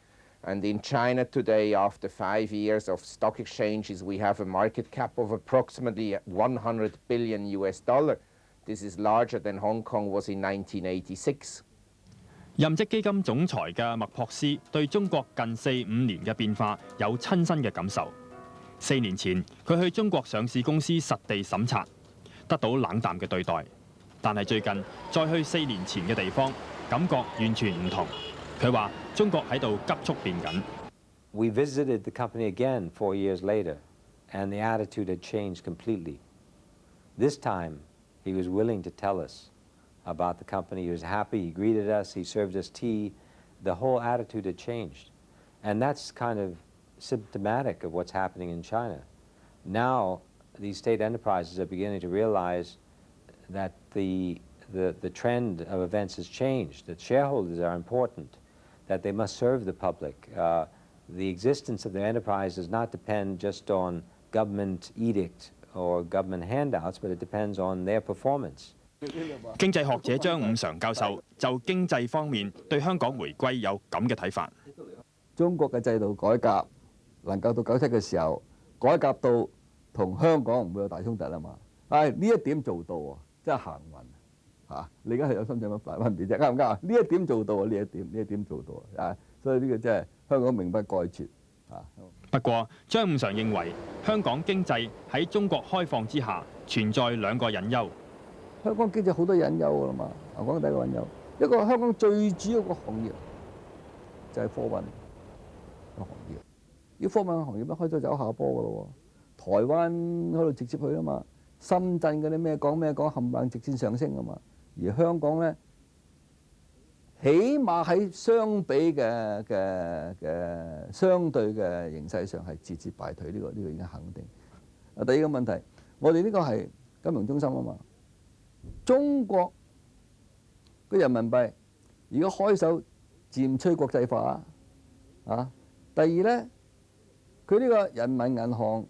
And in China today, after 5 years of stock exchanges, we have a market cap of approximately $100 billion US. This is larger than Hong Kong was in 1986. 任職基金總裁嘅麥樸斯對中國近4-5年嘅變化有親身嘅感受。4年前，佢去中國上市公司實地審查，得到冷淡嘅對待。但係最近再去4年前嘅地方，感覺完全唔同。佢話：中國喺度急速變緊。We visited the company again 4 years later, and the attitude had changed completely. This time, he was willing to tell us about the company. He was happy. He greeted us. He served us tea. The whole attitude had changed, and that's kind of symptomatic of what's happening in China. Now, these state enterprises are beginning to realize that the trend of events has changed. That shareholders are important. That they must serve the public. The existence of their enterprise does not depend just on government edict or government handouts, but it depends on their performance. 經濟學者張五常教授就經濟方面對香港回歸有咁嘅睇法。中國嘅制度改革能夠到97嘅時候，改革到同香港唔會有大衝突啊嘛。呢一點做到啊，真係幸運。你而家係有深圳乜大分別啫？啱唔啱啊？呢一點做到啊，呢一點做到啊，所以呢個真係香港名不蓋傳啊。不過，張五常認為香港經濟喺中國開放之下存在2個隱憂。香港經濟好多隱憂㗎啦嘛。我講第一個隱憂，一個香港最主要嘅行業就係貨運嘅行業。要貨運行業咧開始走下坡㗎咯喎，台灣開度直接去啊嘛，深圳嗰啲咩講冚唪唥直線上升啊嘛。而香港咧，起碼喺相比嘅相對嘅形勢上係節節敗退，呢個已經肯定。第二個問題，我哋呢個係金融中心啊嘛，中國嘅人民幣而家開手漸趨國際化啊。第二咧，佢呢個人民銀行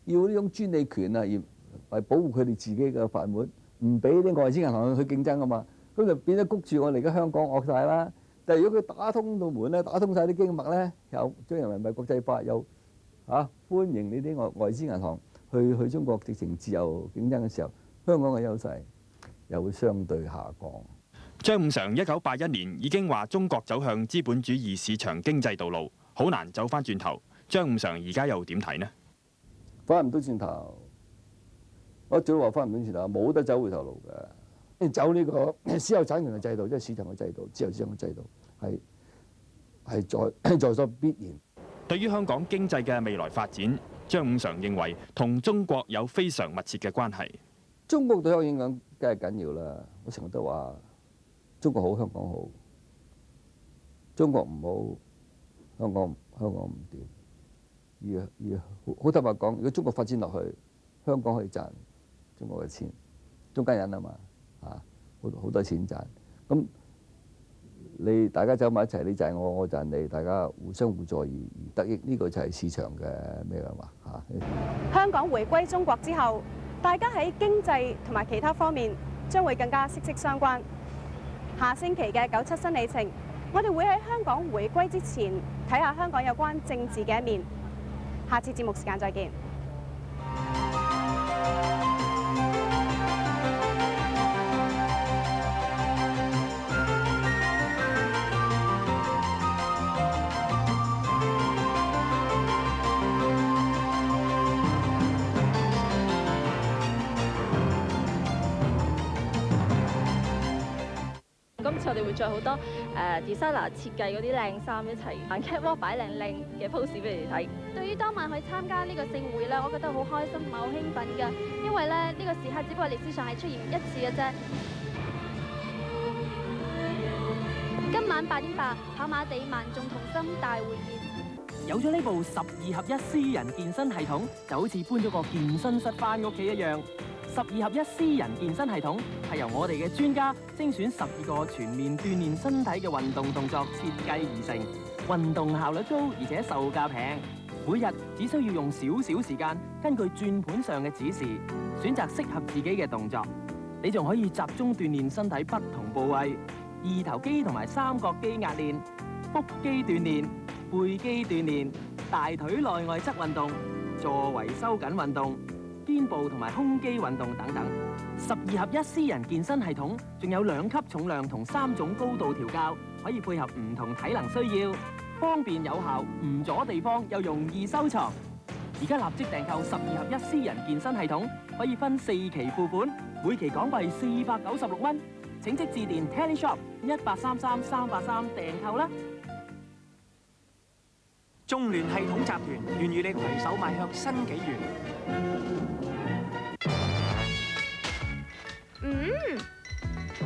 要呢種專利權啊，而為保護佢哋自己嘅飯碗。唔俾啲外資銀行去競爭啊嘛，咁就變咗谷住我哋而家香港惡晒啦。但係如果佢打通到門咧，打通晒啲經脈咧，又將人民幣國際化，又歡迎你啲外資銀行去中國直情自由競爭嘅時候，香港嘅優勢又會相對下降。張五常1981年已經話中國走向資本主義市場經濟道路，好難走翻轉頭。張五常而家又點睇呢？翻唔到轉頭。我早話翻唔到前頭，冇得走回頭路嘅。走呢個私有產權嘅制度，即係市場嘅制度、自由市場嘅制度，係在所必然。對於香港經濟嘅未來發展，張五常認為同中國有非常密切嘅關係。中國對香港影響梗係緊要啦。我成日都話中國好，香港好；中國唔好，香港唔掂。而好坦白講，如果中國發展落去，香港可以賺中國嘅錢，中間人啊嘛，好多錢賺。咁你大家走埋一齊，你賺我，我賺你，大家互相互助而得益，呢個就係市場嘅咩啊嘛。香港回歸中國之後，大家喺經濟同埋其他方面將會更加息息相關。下星期嘅97新里程，我哋會喺香港回歸之前睇下香港有關政治嘅一面。下次節目時間再見。今次我哋會着好多designer 設計嗰啲靚衫一齊行 catwalk 擺靚靚嘅 pose 俾你哋睇。對於當晚去參加呢個盛會咧，我覺得好開心同埋好興奮㗎，因為咧呢個時刻只不過歷史上係出現一次嘅啫。今晚8點8，跑馬地萬眾同心大會演。有咗呢部12合1私人健身系統，就好似搬咗個健身室返屋企一樣。12合1私人健身系統係由我哋嘅專家精選12個全面鍛鍊身體嘅運動動作設計而成，運動效率高而且售價平。每日只需要用少少時間，根據轉盤上嘅指示，選擇適合自己嘅動作。你仲可以集中鍛鍊身體不同部位，二頭肌同埋三角肌壓練，腹肌鍛鍊，背肌鍛鍊，大腿內外側運動，坐圍收緊運動，肩部同埋胸肌運動等等。12合1私人健身系統仲有2級重量同3種高度調校，可以配合唔同體能需要，方便有效，唔阻地方又容易收藏。而家立即訂購12合1私人健身系統，可以分4期付款，每期港幣496蚊。請即致電 Teleshop 1833-383訂購啦。中聯系統集團願與你攜手邁向新紀元。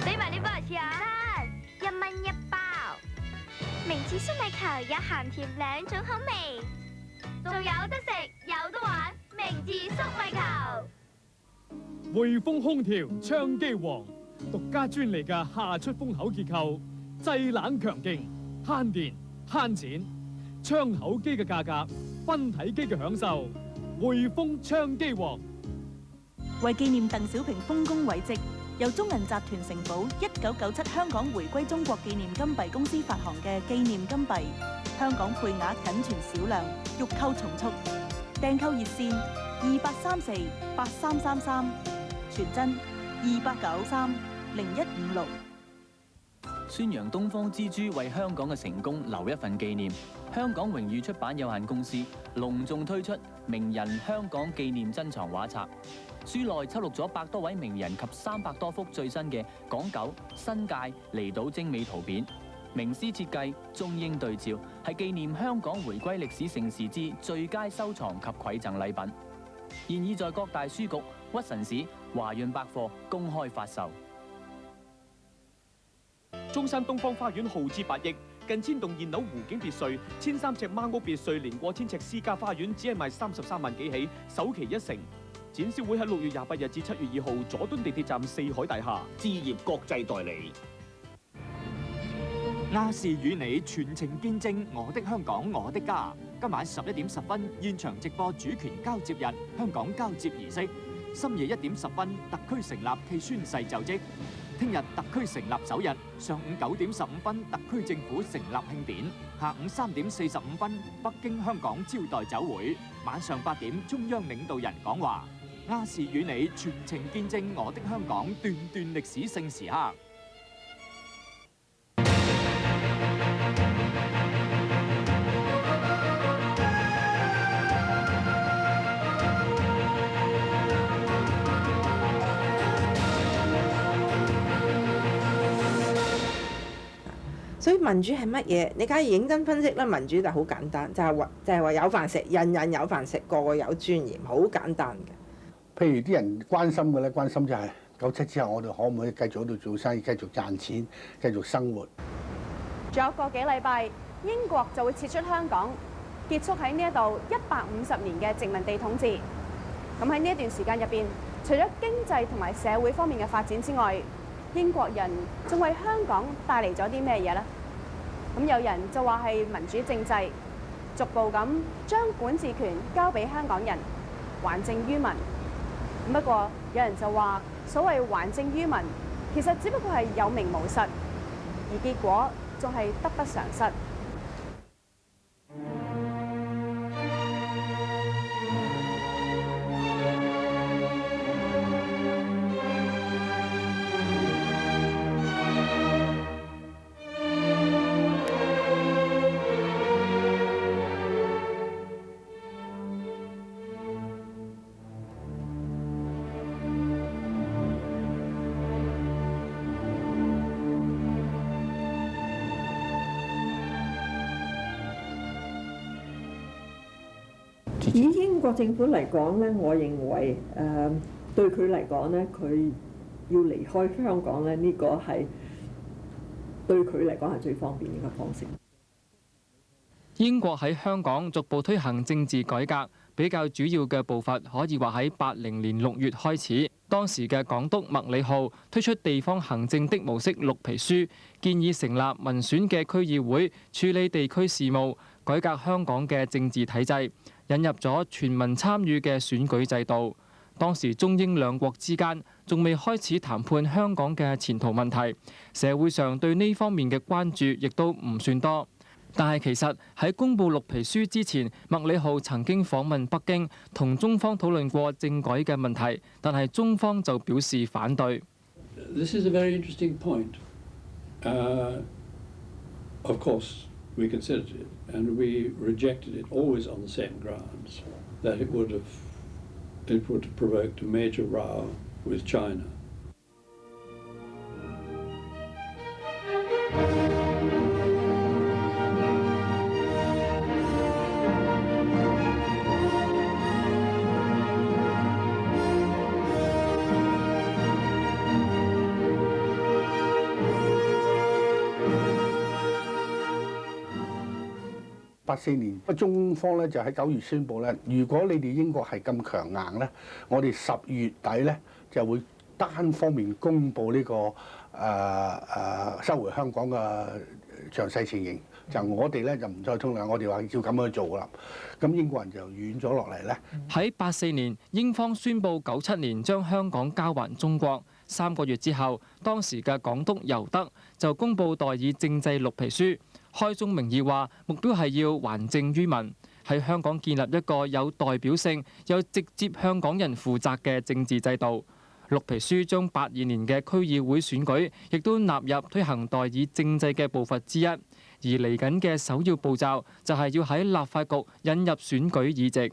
俾埋呢包嚟試下。1蚊1包。明治粟米球有鹹甜2種口味，仲有得食有得玩。明治粟米球。匯豐空調窗機王，獨家專利嘅下出風口結構，製冷強勁，慳電慳錢。窗口機嘅價格，分體機嘅享受。匯豐窗機王。為紀念鄧小平豐功偉績，由中銀集團承保1997香港回歸中國紀念金幣公司發行嘅紀念金幣，香港配額僅存少量，欲購從速。訂購熱線28348333，傳真28930156。宣揚東方之珠為香港嘅成功留一份紀念。香港榮譽出版有限公司隆重推出名人香港紀念珍藏畫冊，書內輯錄咗100多位名人及300多幅最新嘅港九、新界、離島精美圖片，名師設計，中英對照，係紀念香港回歸歷史盛事之最佳收藏及饋贈禮品。現已在各大書局、屈臣氏、華潤百貨公開發售。中山東方花園耗資8億，近千棟現樓湖景別墅，1003尺孖屋別墅連過千尺私家花園，只係賣33萬幾起，首期1成。展銷會喺6月28日至7月2號，佐敦地鐵站4海大廈。置業國際代理。亞視與你全程見證我的香港我的家。今晚11點10分現場直播主權交接日香港交接儀式。深夜1點10分特區成立暨宣誓就職。聽日特區成立首日，上午9點15分特區政府成立慶典，下午3點45分北京香港招待酒會，晚上8點中央領導人講話。亞視與你全程見證我的香港段段歷史性時刻。所以民主係乜嘢？你假如認真分析咧，民主就好簡單，就係話有飯食，人人有飯食，個個有尊嚴，好簡單嘅。譬如啲人關心嘅咧，關心就係97之後，我哋可唔可以繼續喺度做生意，繼續賺錢，繼續生活？仲有個幾禮拜，英國就會撤出香港，結束喺呢一度150年嘅殖民地統治。咁喺呢一段時間入邊，除咗經濟同埋社會方面嘅發展之外，英國人仲為香港帶嚟咗啲咩嘢呢？咁有人就話係民主政制，逐步咁將管治權交俾香港人，還政於民。不過有人就話所謂還政於民，其實只不過係有名無實，而結果仲係得不償失。以英國政府嚟講咧，我認為對佢嚟講咧，佢要離開香港咧，呢個係對佢嚟講係最方便嘅方式。英國喺香港逐步推行政治改革，比較主要嘅步伐可以話喺80年6月開始。當時嘅港督麥理浩推出地方行政的模式綠皮書，建議成立民選嘅區議會處理地區事務，改革香港嘅政治體制，引入咗全民參與嘅選舉制度。當時中英兩國之間仲未開始談判香港嘅前途問題，社會上對呢方面嘅關注亦都唔算多。但係其實喺公布綠皮書之前，麥理浩曾經訪問北京，同中方討論過政改嘅問題，但係中方就表示反對。This is a very interesting point. Of course, we considered it, and we rejected it always on the same grounds, that it would have provoked a major row with China. 84年，中方咧就喺9月宣布咧，如果你哋英國係咁強硬咧，我哋10月底咧就會單方面公布呢個收回香港嘅詳細情形。就我哋咧就唔再通量，我哋話要咁樣做啦。咁英國人就軟咗落嚟咧。喺84年，英方宣布97年將香港交還中國。3個月之後，當時嘅港督尤德就公布代議政制綠皮書，開宗明義話目標係要還政於民，喺香港建立一個有代表性、有直接向港人負責嘅政治制度。綠皮書將82年嘅區議會選舉亦都納入推行代議政制嘅步伐之一，而嚟緊嘅首要步驟就係要喺立法局引入選舉議席。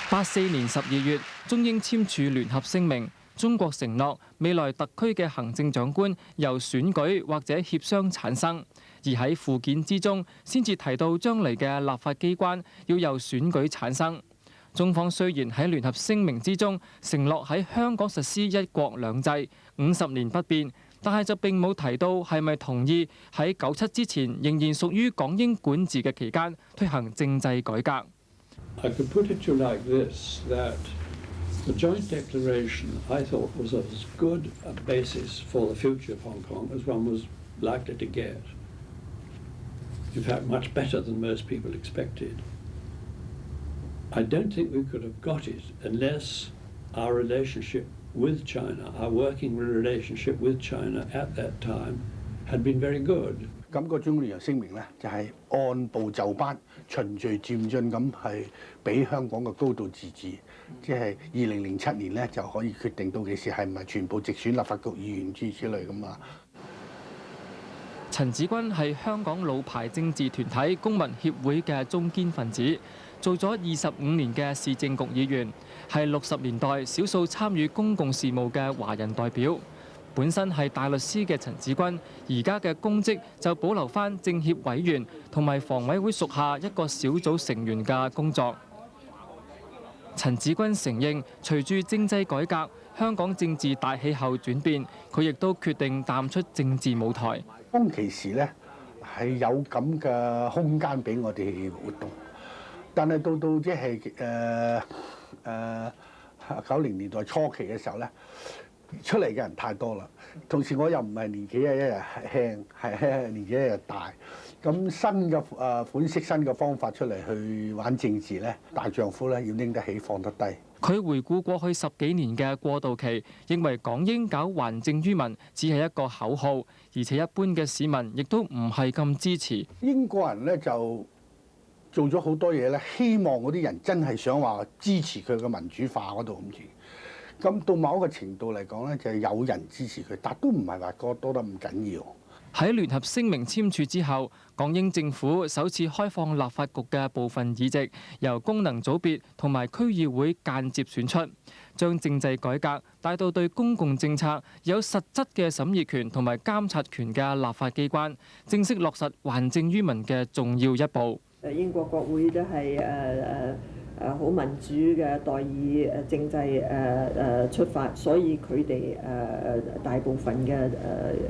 84年12月，中英簽署聯合聲明，中國承諾未來特區嘅行政長官由選舉或者協商產生，而喺附件之中先至提到將嚟嘅立法機關要由選舉產生。中方雖然喺聯合聲明之中承諾喺香港實施一國兩制50年不變，但係就並冇提到係咪同意喺97之前仍然屬於港英管治嘅期間推行政制改革。I could put it to you like this, that the joint declaration I thought was as good a basis for the future of Hong Kong as one was likely to get. In fact, much better than most people expected. I don't think we could have got it unless our relationship with China, our working relationship with China at that time, had been very good. 咁個中聯合聲明咧，就係按部就班、循序漸進咁係俾香港嘅高度自治，即係2007年咧就可以決定到幾時係唔係全部直選立法局議員之類咁啊。陳梓君係香港老牌政治團體公民協會嘅中堅分子，做咗25年嘅市政局議員，係60年代少數參與公共事務嘅華人代表。本身係大律師嘅陳梓君，而家嘅公職就保留返政協委員同埋房委會屬下一個小組成員嘅工作。陳梓君承認，隨住政制改革，香港政治大氣候轉變，佢亦都決定淡出政治舞台。當其時咧係有咁嘅空間俾我哋活動，但係到即係90年代初期嘅時候咧，出嚟嘅人太多啦。同時我又唔係年紀一日輕，係年紀一日大，咁新嘅款式、新嘅方法出嚟去玩政治咧，大丈夫咧要拎得起放得低。佢回顧過去10幾年嘅過渡期，認為港英搞還政於民只係一個口號，而且一般嘅市民亦都唔係咁支持。英國人咧就做咗好多嘢咧，希望嗰啲人真係想話支持佢嘅民主化嗰度咁住。咁到某一個程度嚟講咧，就係有人支持佢，但都唔係話多得咁緊要。喺聯合聲明簽署之後，港英政府首次開放立法局嘅部分議席由功能組別同埋區議會間接選出，將政制改革帶到對公共政策有實質嘅審議權同埋監察權嘅立法機關，正式落實還政於民嘅重要一步。英國國會都係好民主嘅，代議政制出發，所以佢哋大部分嘅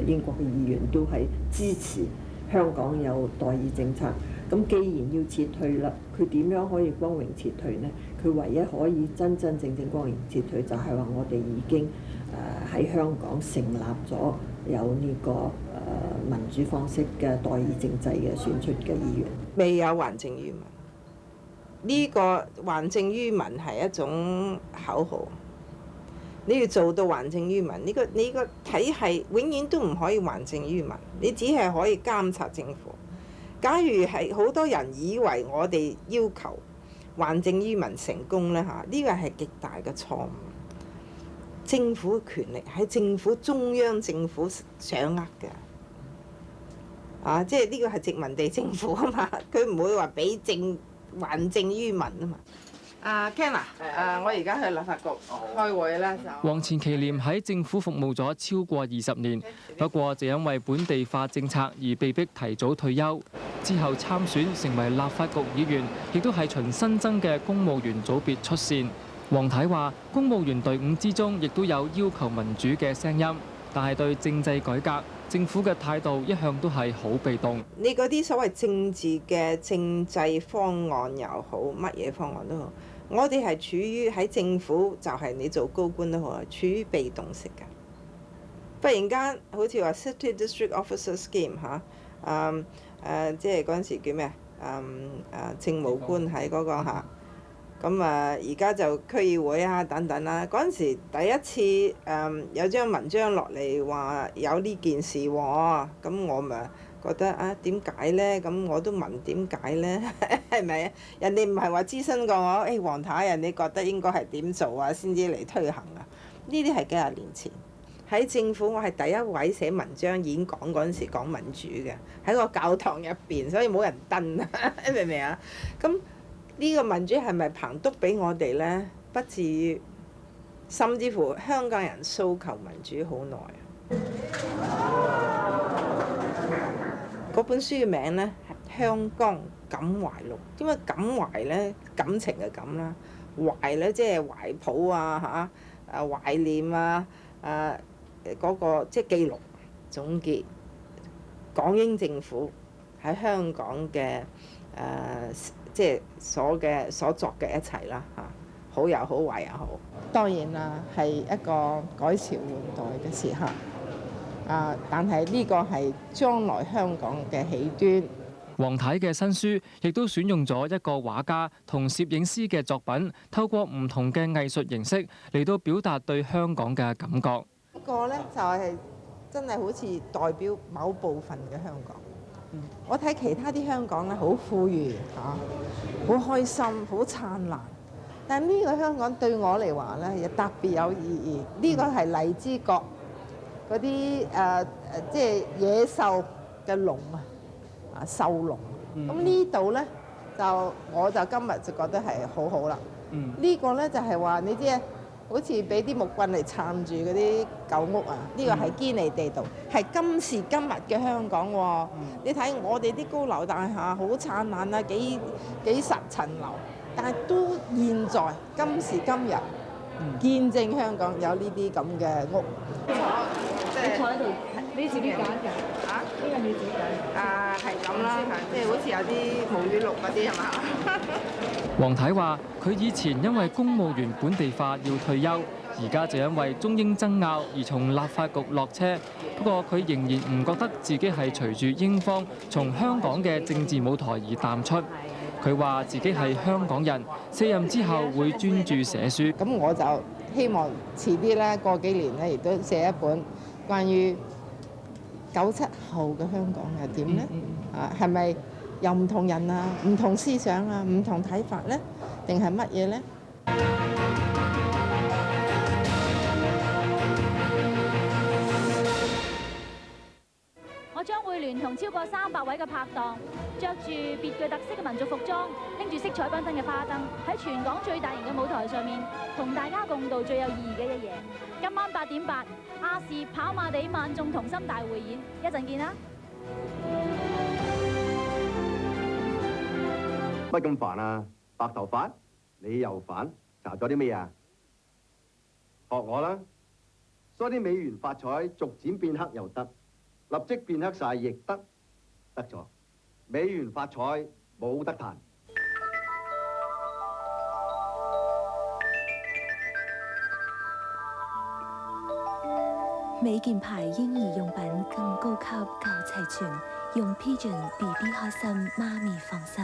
英國嘅議員都係支持香港有代議政策。咁既然要撤退啦，佢點樣可以光榮撤退呢？佢唯一可以真正光榮撤退，就係話我哋已經喺香港成立咗有呢個民主方式嘅代議政制嘅選出嘅議員，未有還政於民。呢個還政於民係一種口號，你要做到還政於民，你個體系永遠都唔可以還政於民，你只係可以監察政府。假如係好多人以為我哋要求還政於民成功咧嚇，呢個係極大嘅錯誤。政府嘅權力喺政府中央政府掌握嘅。即係呢個係殖民地政府啊嘛，佢唔會話俾還政於民啊嘛。Ken 我而家去立法局開會啦。黃錢其濂喺政府服務咗超過20年，不過就因為本地化政策而被迫提早退休。之後參選成為立法局議員，亦都係循新增嘅公務員組別出線。黃太話：公務員隊伍之中亦都有要求民主嘅聲音，但係對政制改革，政府嘅態度一向都係好被動。你嗰啲所謂政治嘅政制方案又好，乜嘢方案都好，我哋係處於喺政府，就係你做高官都好，係處於被動式嘅。忽然間好似話 City District Officer Scheme 即係嗰陣時叫咩政務官喺嗰個嚇。咁而家就區議會等等啦。嗰陣時第一次有張文章落嚟話有呢件事喎，咁我咪覺得點解咧？咁我都問點解咧？係咪啊？人哋唔係話諮詢過我，黃太人哋覺得應該係點做啊，先至嚟推行啊？呢啲係幾廿年前喺政府，我係第一位寫文章演講嗰陣時講民主嘅，喺個教堂入邊，所以冇人登啊，明唔明啊？咁呢個民主係咪彭督俾我哋呢？不至於，甚至乎香港人訴求民主好耐。嗰本書嘅名呢，係《香港感懷錄》。點解感懷呢？感情嘅感啦，懷呢即係懷抱啊嚇，懷念啊嗰個即係記錄總結港英政府喺香港嘅即係所作嘅一切啦嚇，好又好，壞又好。當然啦，係一個改朝換代嘅時刻。但係呢個係將來香港嘅起端。黃太嘅新書亦都選用咗一個畫家同攝影師嘅作品，透過唔同嘅藝術形式嚟到表達對香港嘅感覺。呢個呢就係真係好似代表某部分嘅香港。我睇其他啲香港咧，好富裕好開心，好燦爛。但係呢個香港對我嚟話咧，又特別有意義。呢個係荔枝角嗰啲即係野獸嘅籠獸籠。咁呢度咧我就今日就覺得係好好啦。呢個咧就係話你知啊，好似俾啲木棍嚟撐住嗰啲舊屋啊！呢個係堅尼地道，係今時今日嘅香港喎。你睇我哋啲高樓大廈好燦爛啊，幾十層樓，但係都現在今時今日見證香港有呢啲咁嘅屋。你坐喺度，你自己揀㗎？呢個你自己揀？係咁啦，即係好似有啲毛語錄嗰啲係嘛？黃太話：佢以前因為公務員本地化要退休，而家就因為中英爭拗而從立法局落車。不過佢仍然唔覺得自己係隨住英方從香港嘅政治舞台而淡出。佢話自己係香港人，卸任之後會專注寫書。咁我就希望遲啲咧，過幾年咧，亦都寫一本關於97後嘅香港係點咧？係咪有唔同人啊、唔同思想啊、唔同睇法咧，定係乜嘢咧？我將會聯同超過300位嘅拍檔，着住別具特色嘅民族服裝，拎住色彩繽紛嘅花燈，喺全港最大型嘅舞台上面，同大家共度最有意義嘅一夜。今晚8點8，亞視跑馬地萬眾同心大匯演，一陣見啦！乜咁煩啊？白頭髮？你又煩？搽咗啲咩啊？學我啦，梳啲美源髮彩，逐漸變黑又得。立即變黑晒亦得，得咗。美源髮彩冇得彈。美健牌嬰兒用品更高級、夠齊全，用 Pigeon BB 開心，媽咪放心。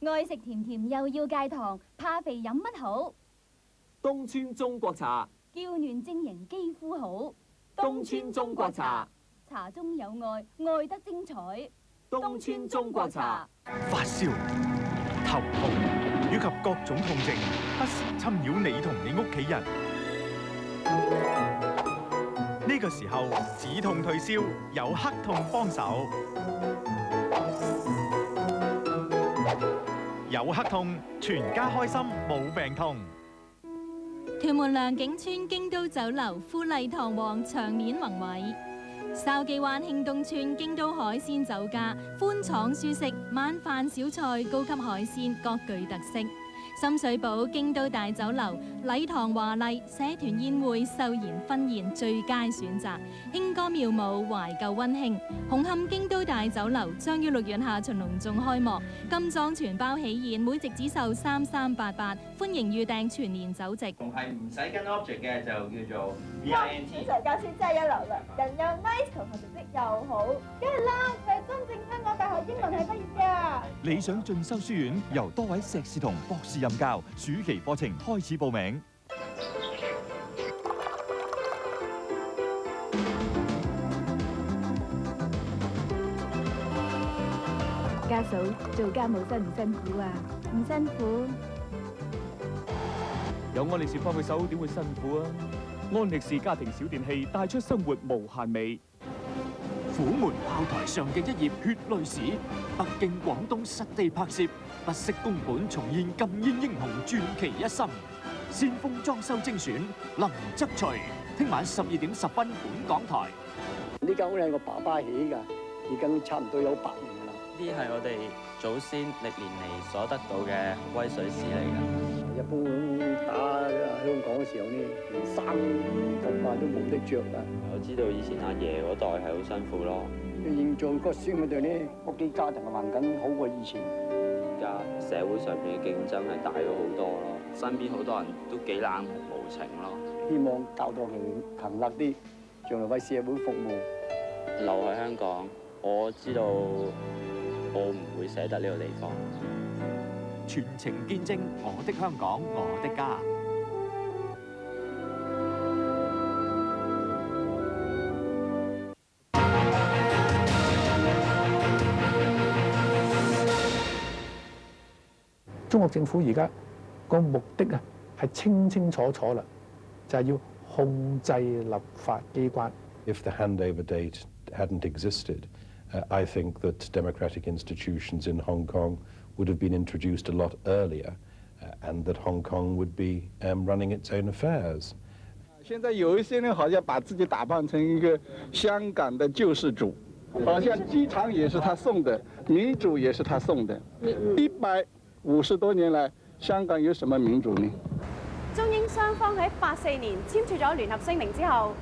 愛食甜甜又要戒糖，怕肥飲乜好？東川中國茶，嬌嫩晶瑩肌膚好。東川中國茶，茶中有愛，愛得精彩。東川中國茶。發燒、頭痛以及各種痛症，不時侵擾你同你屋企人。呢個時候，止痛退燒有黑痛幫手。有黑痛，全家開心冇病痛。屯門良景村京都酒樓富麗堂皇場面宏偉，筲箕灣興東村京都海鮮酒家寬敞舒適，晚飯小菜高級海鮮各具特色。深水埗京都大酒樓禮堂華麗，社團宴會壽筵婚宴最佳選擇，輕歌妙舞懷舊溫馨。紅磡京都大酒樓將於6月下旬隆重開幕，金裝全包喜宴，每席只售3388，歡迎預訂全年酒席。仲係唔使跟 object 嘅就叫做 VINT。主持教師真係一流啦，人又 nice， 同學成績又好，梗係啦，佢係真正香港大學英文系畢業㗎。理想進修書院由多位碩士同博士任教，暑期課程開始報名。家嫂做家務辛唔辛苦啊？唔辛苦。有安利士幫佢手，點會辛苦啊？安力士家庭小電器帶出生活無限美。虎門炮台上嘅一頁血淚史，北京、廣東實地拍攝，不惜工本重現禁煙英雄傳奇一生。先鋒裝修精選，林則徐。聽晚12點10分，本港台。呢間屋係我爸爸起㗎，已經差唔多有100年啦。呢係我哋祖先歷年嚟所得到嘅威水史嚟㗎。一般打香港嘅時候呢，連衫同襪都冇得着㗎。我知道以前阿爺嗰代係好辛苦咯。現在個孫嗰代呢，屋企家庭嘅環境好過以前。而家社會上面嘅競爭係大咗好多咯，身邊好多人都幾冷酷無情咯。希望教導佢勤力啲，將來為社會服務。留喺香港，我知道我唔會捨得呢個地方。全程見證我的香港，我的家。中國政府而家個目的啊係清清楚楚啦，就係要控制立法機關。If the handover date hadn't existed, I think that democratic institutions in Hong Kong would have been introduced a lot earlier, and that Hong Kong would be running its own affairs. 现在有一些人好像把自己打扮成一个香港的救世主，好像机场也是他送的，民主也是他送的。150多年來，香港有什麼民主呢？中英雙方喺84年簽署咗聯合聲明之後，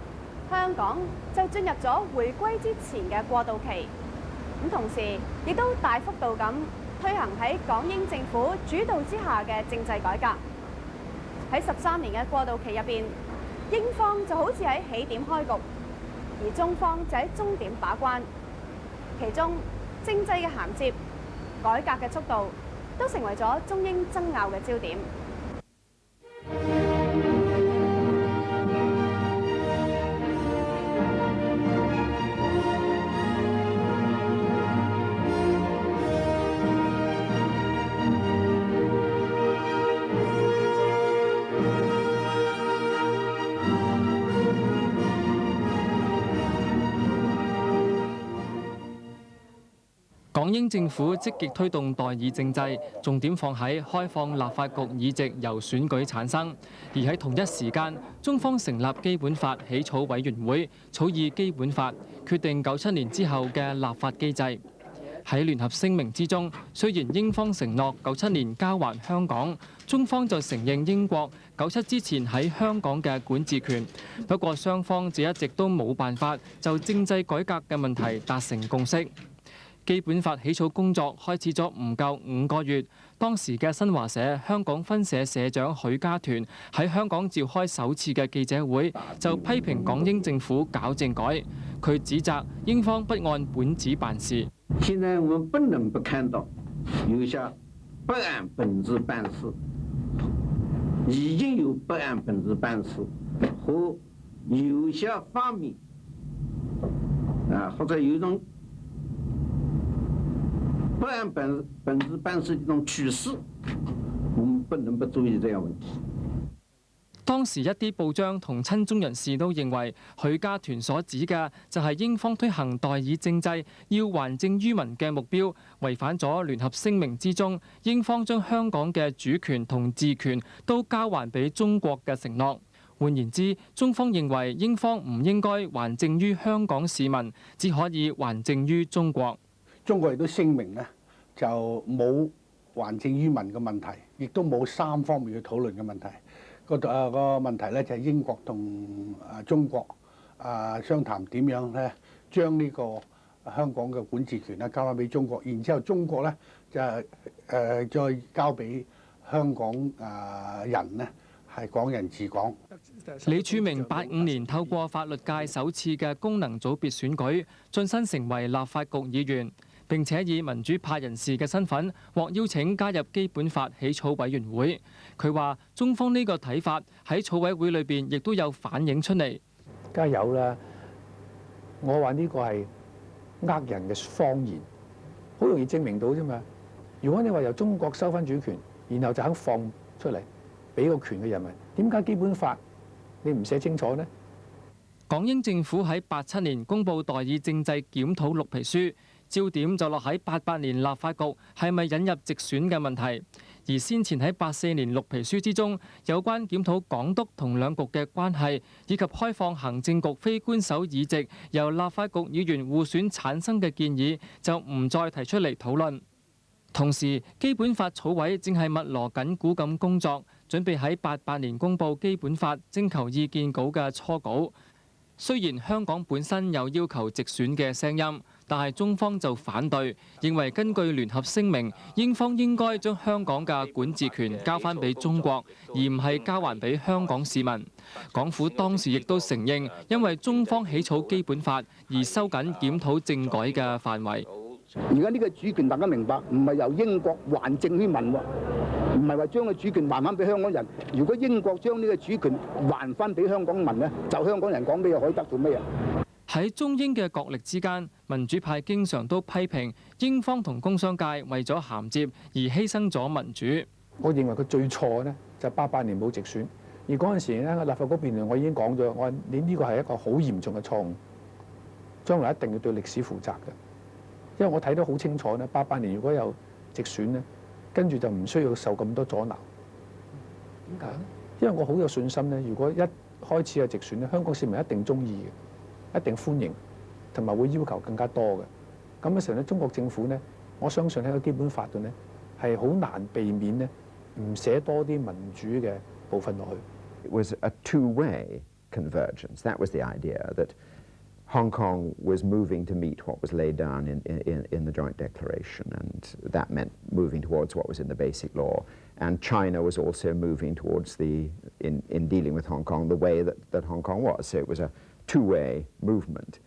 香港就進入咗回歸之前嘅過渡期。咁同時亦都大幅度咁推行喺港英政府主導之下嘅政制改革。喺13年嘅過渡期入邊，英方就好似喺起點開局，而中方就喺終點把關。其中政制嘅銜接、改革嘅速度，都成為咗中英爭拗嘅焦點。港英政府積極推動代議政制，重點放喺開放立法局議席由選舉產生。而喺同一時間，中方成立基本法起草委員會，草擬基本法，決定97年之後嘅立法機制。喺聯合聲明之中，雖然英方承諾97年交還香港，中方就承認英國97之前喺香港嘅管治權。不過雙方就一直都冇辦法就政制改革嘅問題達成共識。基本法起草工作開始咗唔夠5個月，當時嘅新華社香港分社社長許家屯喺香港召開首次嘅記者會，就批評港英政府搞政改。佢指責英方不按本子辦事。現在我們不能不看到，有些不按本子辦事，已經有不按本子辦事，和有些方面或者有一種不按本子辦事的一種趨勢，我們不能不注意這樣問題。當時一啲報章同親中人士都認為，許家屯所指嘅就係英方推行代議政制要還政於民嘅目標，違反咗聯合聲明之中英方將香港嘅主權同治權都交還俾中國嘅承諾。換言之，中方認為英方唔應該還政於香港市民，只可以還政於中國。中國亦都聲明咧，就冇還政於民嘅問題，亦都冇3方面去討論嘅問題。個問題咧就係英國同中國商談點樣咧，將呢個香港嘅管治權咧交翻俾中國，然之後中國咧就再交俾香港人咧係港人治港。李柱銘85年透過法律界首次嘅功能組別選舉晉身成為立法局議員，並且以民主派人士嘅身份獲邀請加入基本法起草委員會。佢話中方呢個睇法喺草委會裏邊亦都有反映出嚟。梗係有啦，我話呢個係人嘅謊言，好容易證明到啫嘛。如果你話由中國收翻主權，然後就肯放出嚟俾個權嘅人民，點解基本法你唔寫清楚呢？港英政府喺87年公布代議政制檢討綠皮書，焦點就落喺88年立法局係咪引入直選嘅問題。而先前喺84年綠皮書之中，有關檢討港督同兩局嘅關係，以及開放行政局非官守議席由立法局議員互選產生嘅建議，就唔再提出嚟討論。同時，基本法草委正係密鑼緊鼓咁工作，準備喺88年公佈基本法徵求意見稿嘅初稿。雖然香港本身有要求直選嘅聲音，但係中方就反對，認為根據聯合聲明，英方應該將香港嘅管治權交翻俾中國，而唔係交還俾香港市民。港府當時亦都承認，因為中方起草基本法而收緊檢討政改嘅範圍。而家呢個主權大家明白，唔係由英國還政於民喎，唔係話將個主權還翻俾香港人。如果英國將呢個主權還翻俾香港民咧，就香港人講咩可以得到咩啊？喺中英嘅角力之間，民主派經常都批評英方同工商界為咗銜接而犧牲咗民主。我認為佢最錯呢，就係88年冇直選，而嗰陣時咧立法局辯論我已經講咗，我話你呢個係一個好嚴重嘅錯誤，將來一定要對歷史負責嘅。因為我睇得好清楚咧，88年如果有直選咧，跟住就唔需要受咁多阻撓。點解咧？因為我好有信心咧，如果一開始有直選咧，香港市民一定中意嘅，一定歡迎，同埋會要求更加多嘅。咁嘅時候咧，中國政府咧，我相信喺個基本法度咧，係好難避免咧，唔寫多啲民主嘅部分落去。It was a two-way convergence. That was the idea that Hong Kong was moving to meet what was laid down in the Joint Declaration, and that meant moving towards what was in the Basic Law. And China was also moving towards in dealing with Hong Kong, the way that Hong Kong was. So it was a two-way movement.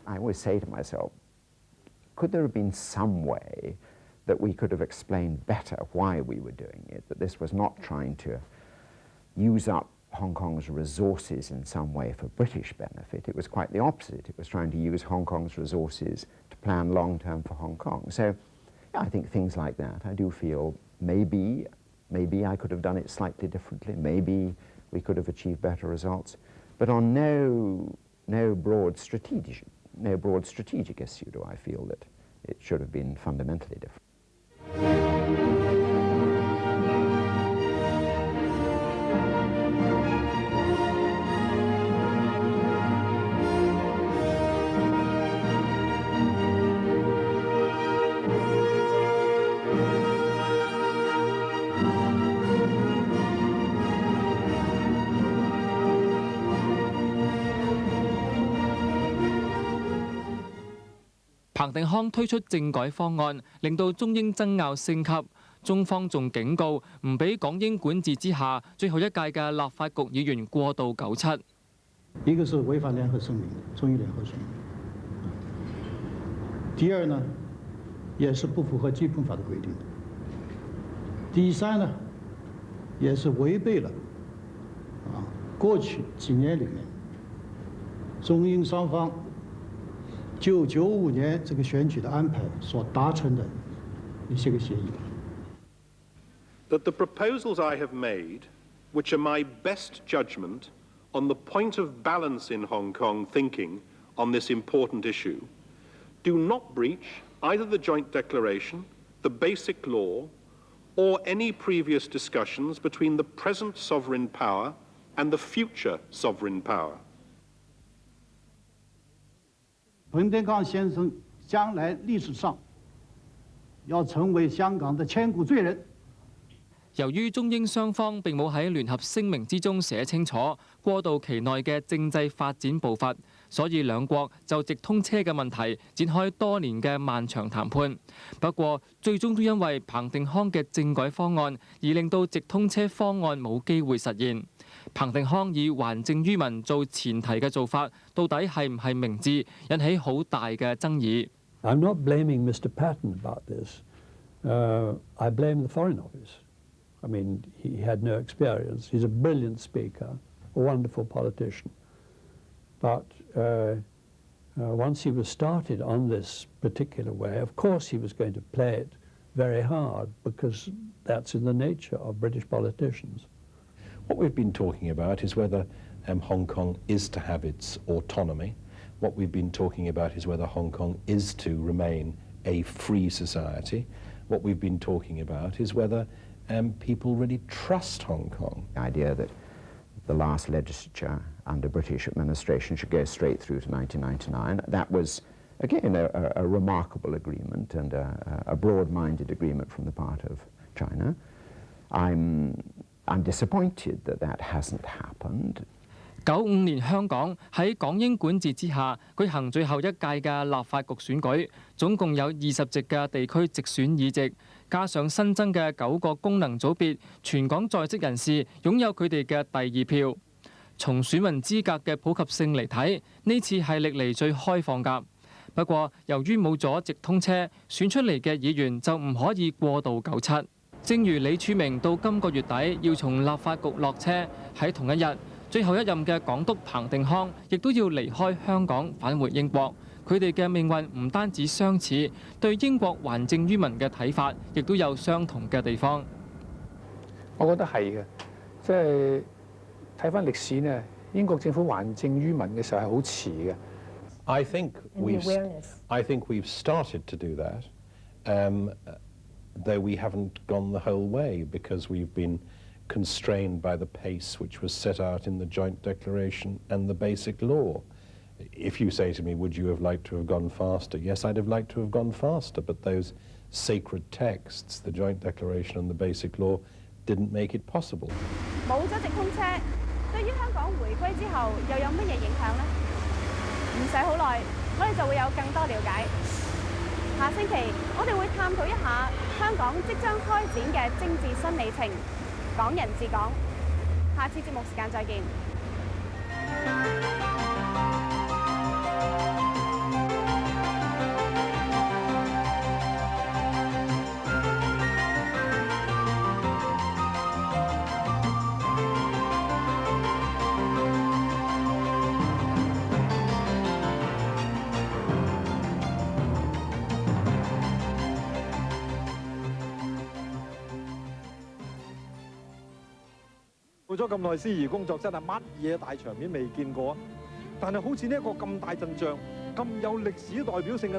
I always say to myself, could there have been some way that we could have explained better why we were doing it, that this was not trying to use up Hong Kong's resources in some way for British benefit. It was quite the opposite. It was trying to use Hong Kong's resources to plan long-term for Hong Kong. So yeah, I think things like that, I do feel maybe I could have done it slightly differently, maybe we could have achieved better results, but on no broad strategic issue do I feel that it should have been fundamentally different.彭定康推出政改方案，令到中英爭拗升級。中方仲警告唔俾港英管治之下最後一屆嘅立法局議員過渡97。一個是違反聯合聲明，中英聯合聲明。第二呢，也是不符合基本法的規定。第三呢，也是違背了過去幾年裡面中英雙方就95年這個選舉的安排所達成的一些個協議。That the proposals I have made, which are my best judgment on the point of balance in Hong Kong thinking on this important issue, do not breach either the joint declaration, the basic law, or any previous discussions between the present sovereign power and the future sovereign power. 彭定康先生將來歷史上要成為香港的千古罪人。由於中英雙方並冇喺聯合聲明之中寫清楚過渡期內嘅政制發展步伐，所以兩國就直通車嘅問題展開多年嘅漫長談判。不過，最終都因為彭定康嘅政改方案而令到直通車方案冇機會實現。彭定康以還政於民做前提嘅做法，到底係唔係明智，引起好大嘅爭議。I'm not blaming Mr. Patten about this. I blame the Foreign Office. I mean, he had no experience. He's a brilliant speaker, a wonderful politician. But once he was started on this particular way, of course he was going to play it very hard because that's in the nature of British politicians. What we've been talking about is whether Hong Kong is to have its autonomy. What we've been talking about is whether Hong Kong is to remain a free society. What we've been talking about is whether people really trust Hong Kong. The idea that the last legislature under British administration should go straight through to 1999, that was, again, a remarkable agreement and a broad-minded agreement from the part of China. I'm disappointed that that hasn't happened. 95年香港喺港英管治之下舉行最後一屆嘅立法局選舉，總共有20席嘅地區直選議席，加上新增嘅9個功能組別，全港在職人士擁有佢哋嘅第2票。從選民資格嘅普及性嚟睇，呢次係歷嚟最開放㗎。不過，由於冇咗直通車，選出嚟嘅議員就唔可以過渡97。正如李柱銘到今個月底要從立法局落車，喺同一日。最後一任嘅港督彭定康亦都要離開香港返回英國，佢哋嘅命運唔單止相似，對英國還政於民嘅睇法亦都有相同嘅地方。我覺得係嘅，即係睇翻歷史呢，英國政府還政於民嘅時候係好遲嘅。I think we've started to do that, though we haven't gone the whole way because we've been constrained by the pace which was set out in the Joint Declaration and the Basic Law. If you say to me, would you have liked to have gone faster? Yes, I'd have liked to have gone faster, but those sacred texts, the Joint Declaration and the Basic Law, didn't make it possible. 冇咗直通車，對於香港回歸之後又有乜嘢影響呢？唔使好耐，我哋就會有更多了解。下星期我哋會探討一下香港即將開展嘅政治新里程，港人治港。下次節目時間再見。做咗咁耐司儀工作，真係乜嘢大場面未見過啊！但係好似呢一個咁大陣仗、咁有歷史代表性嘅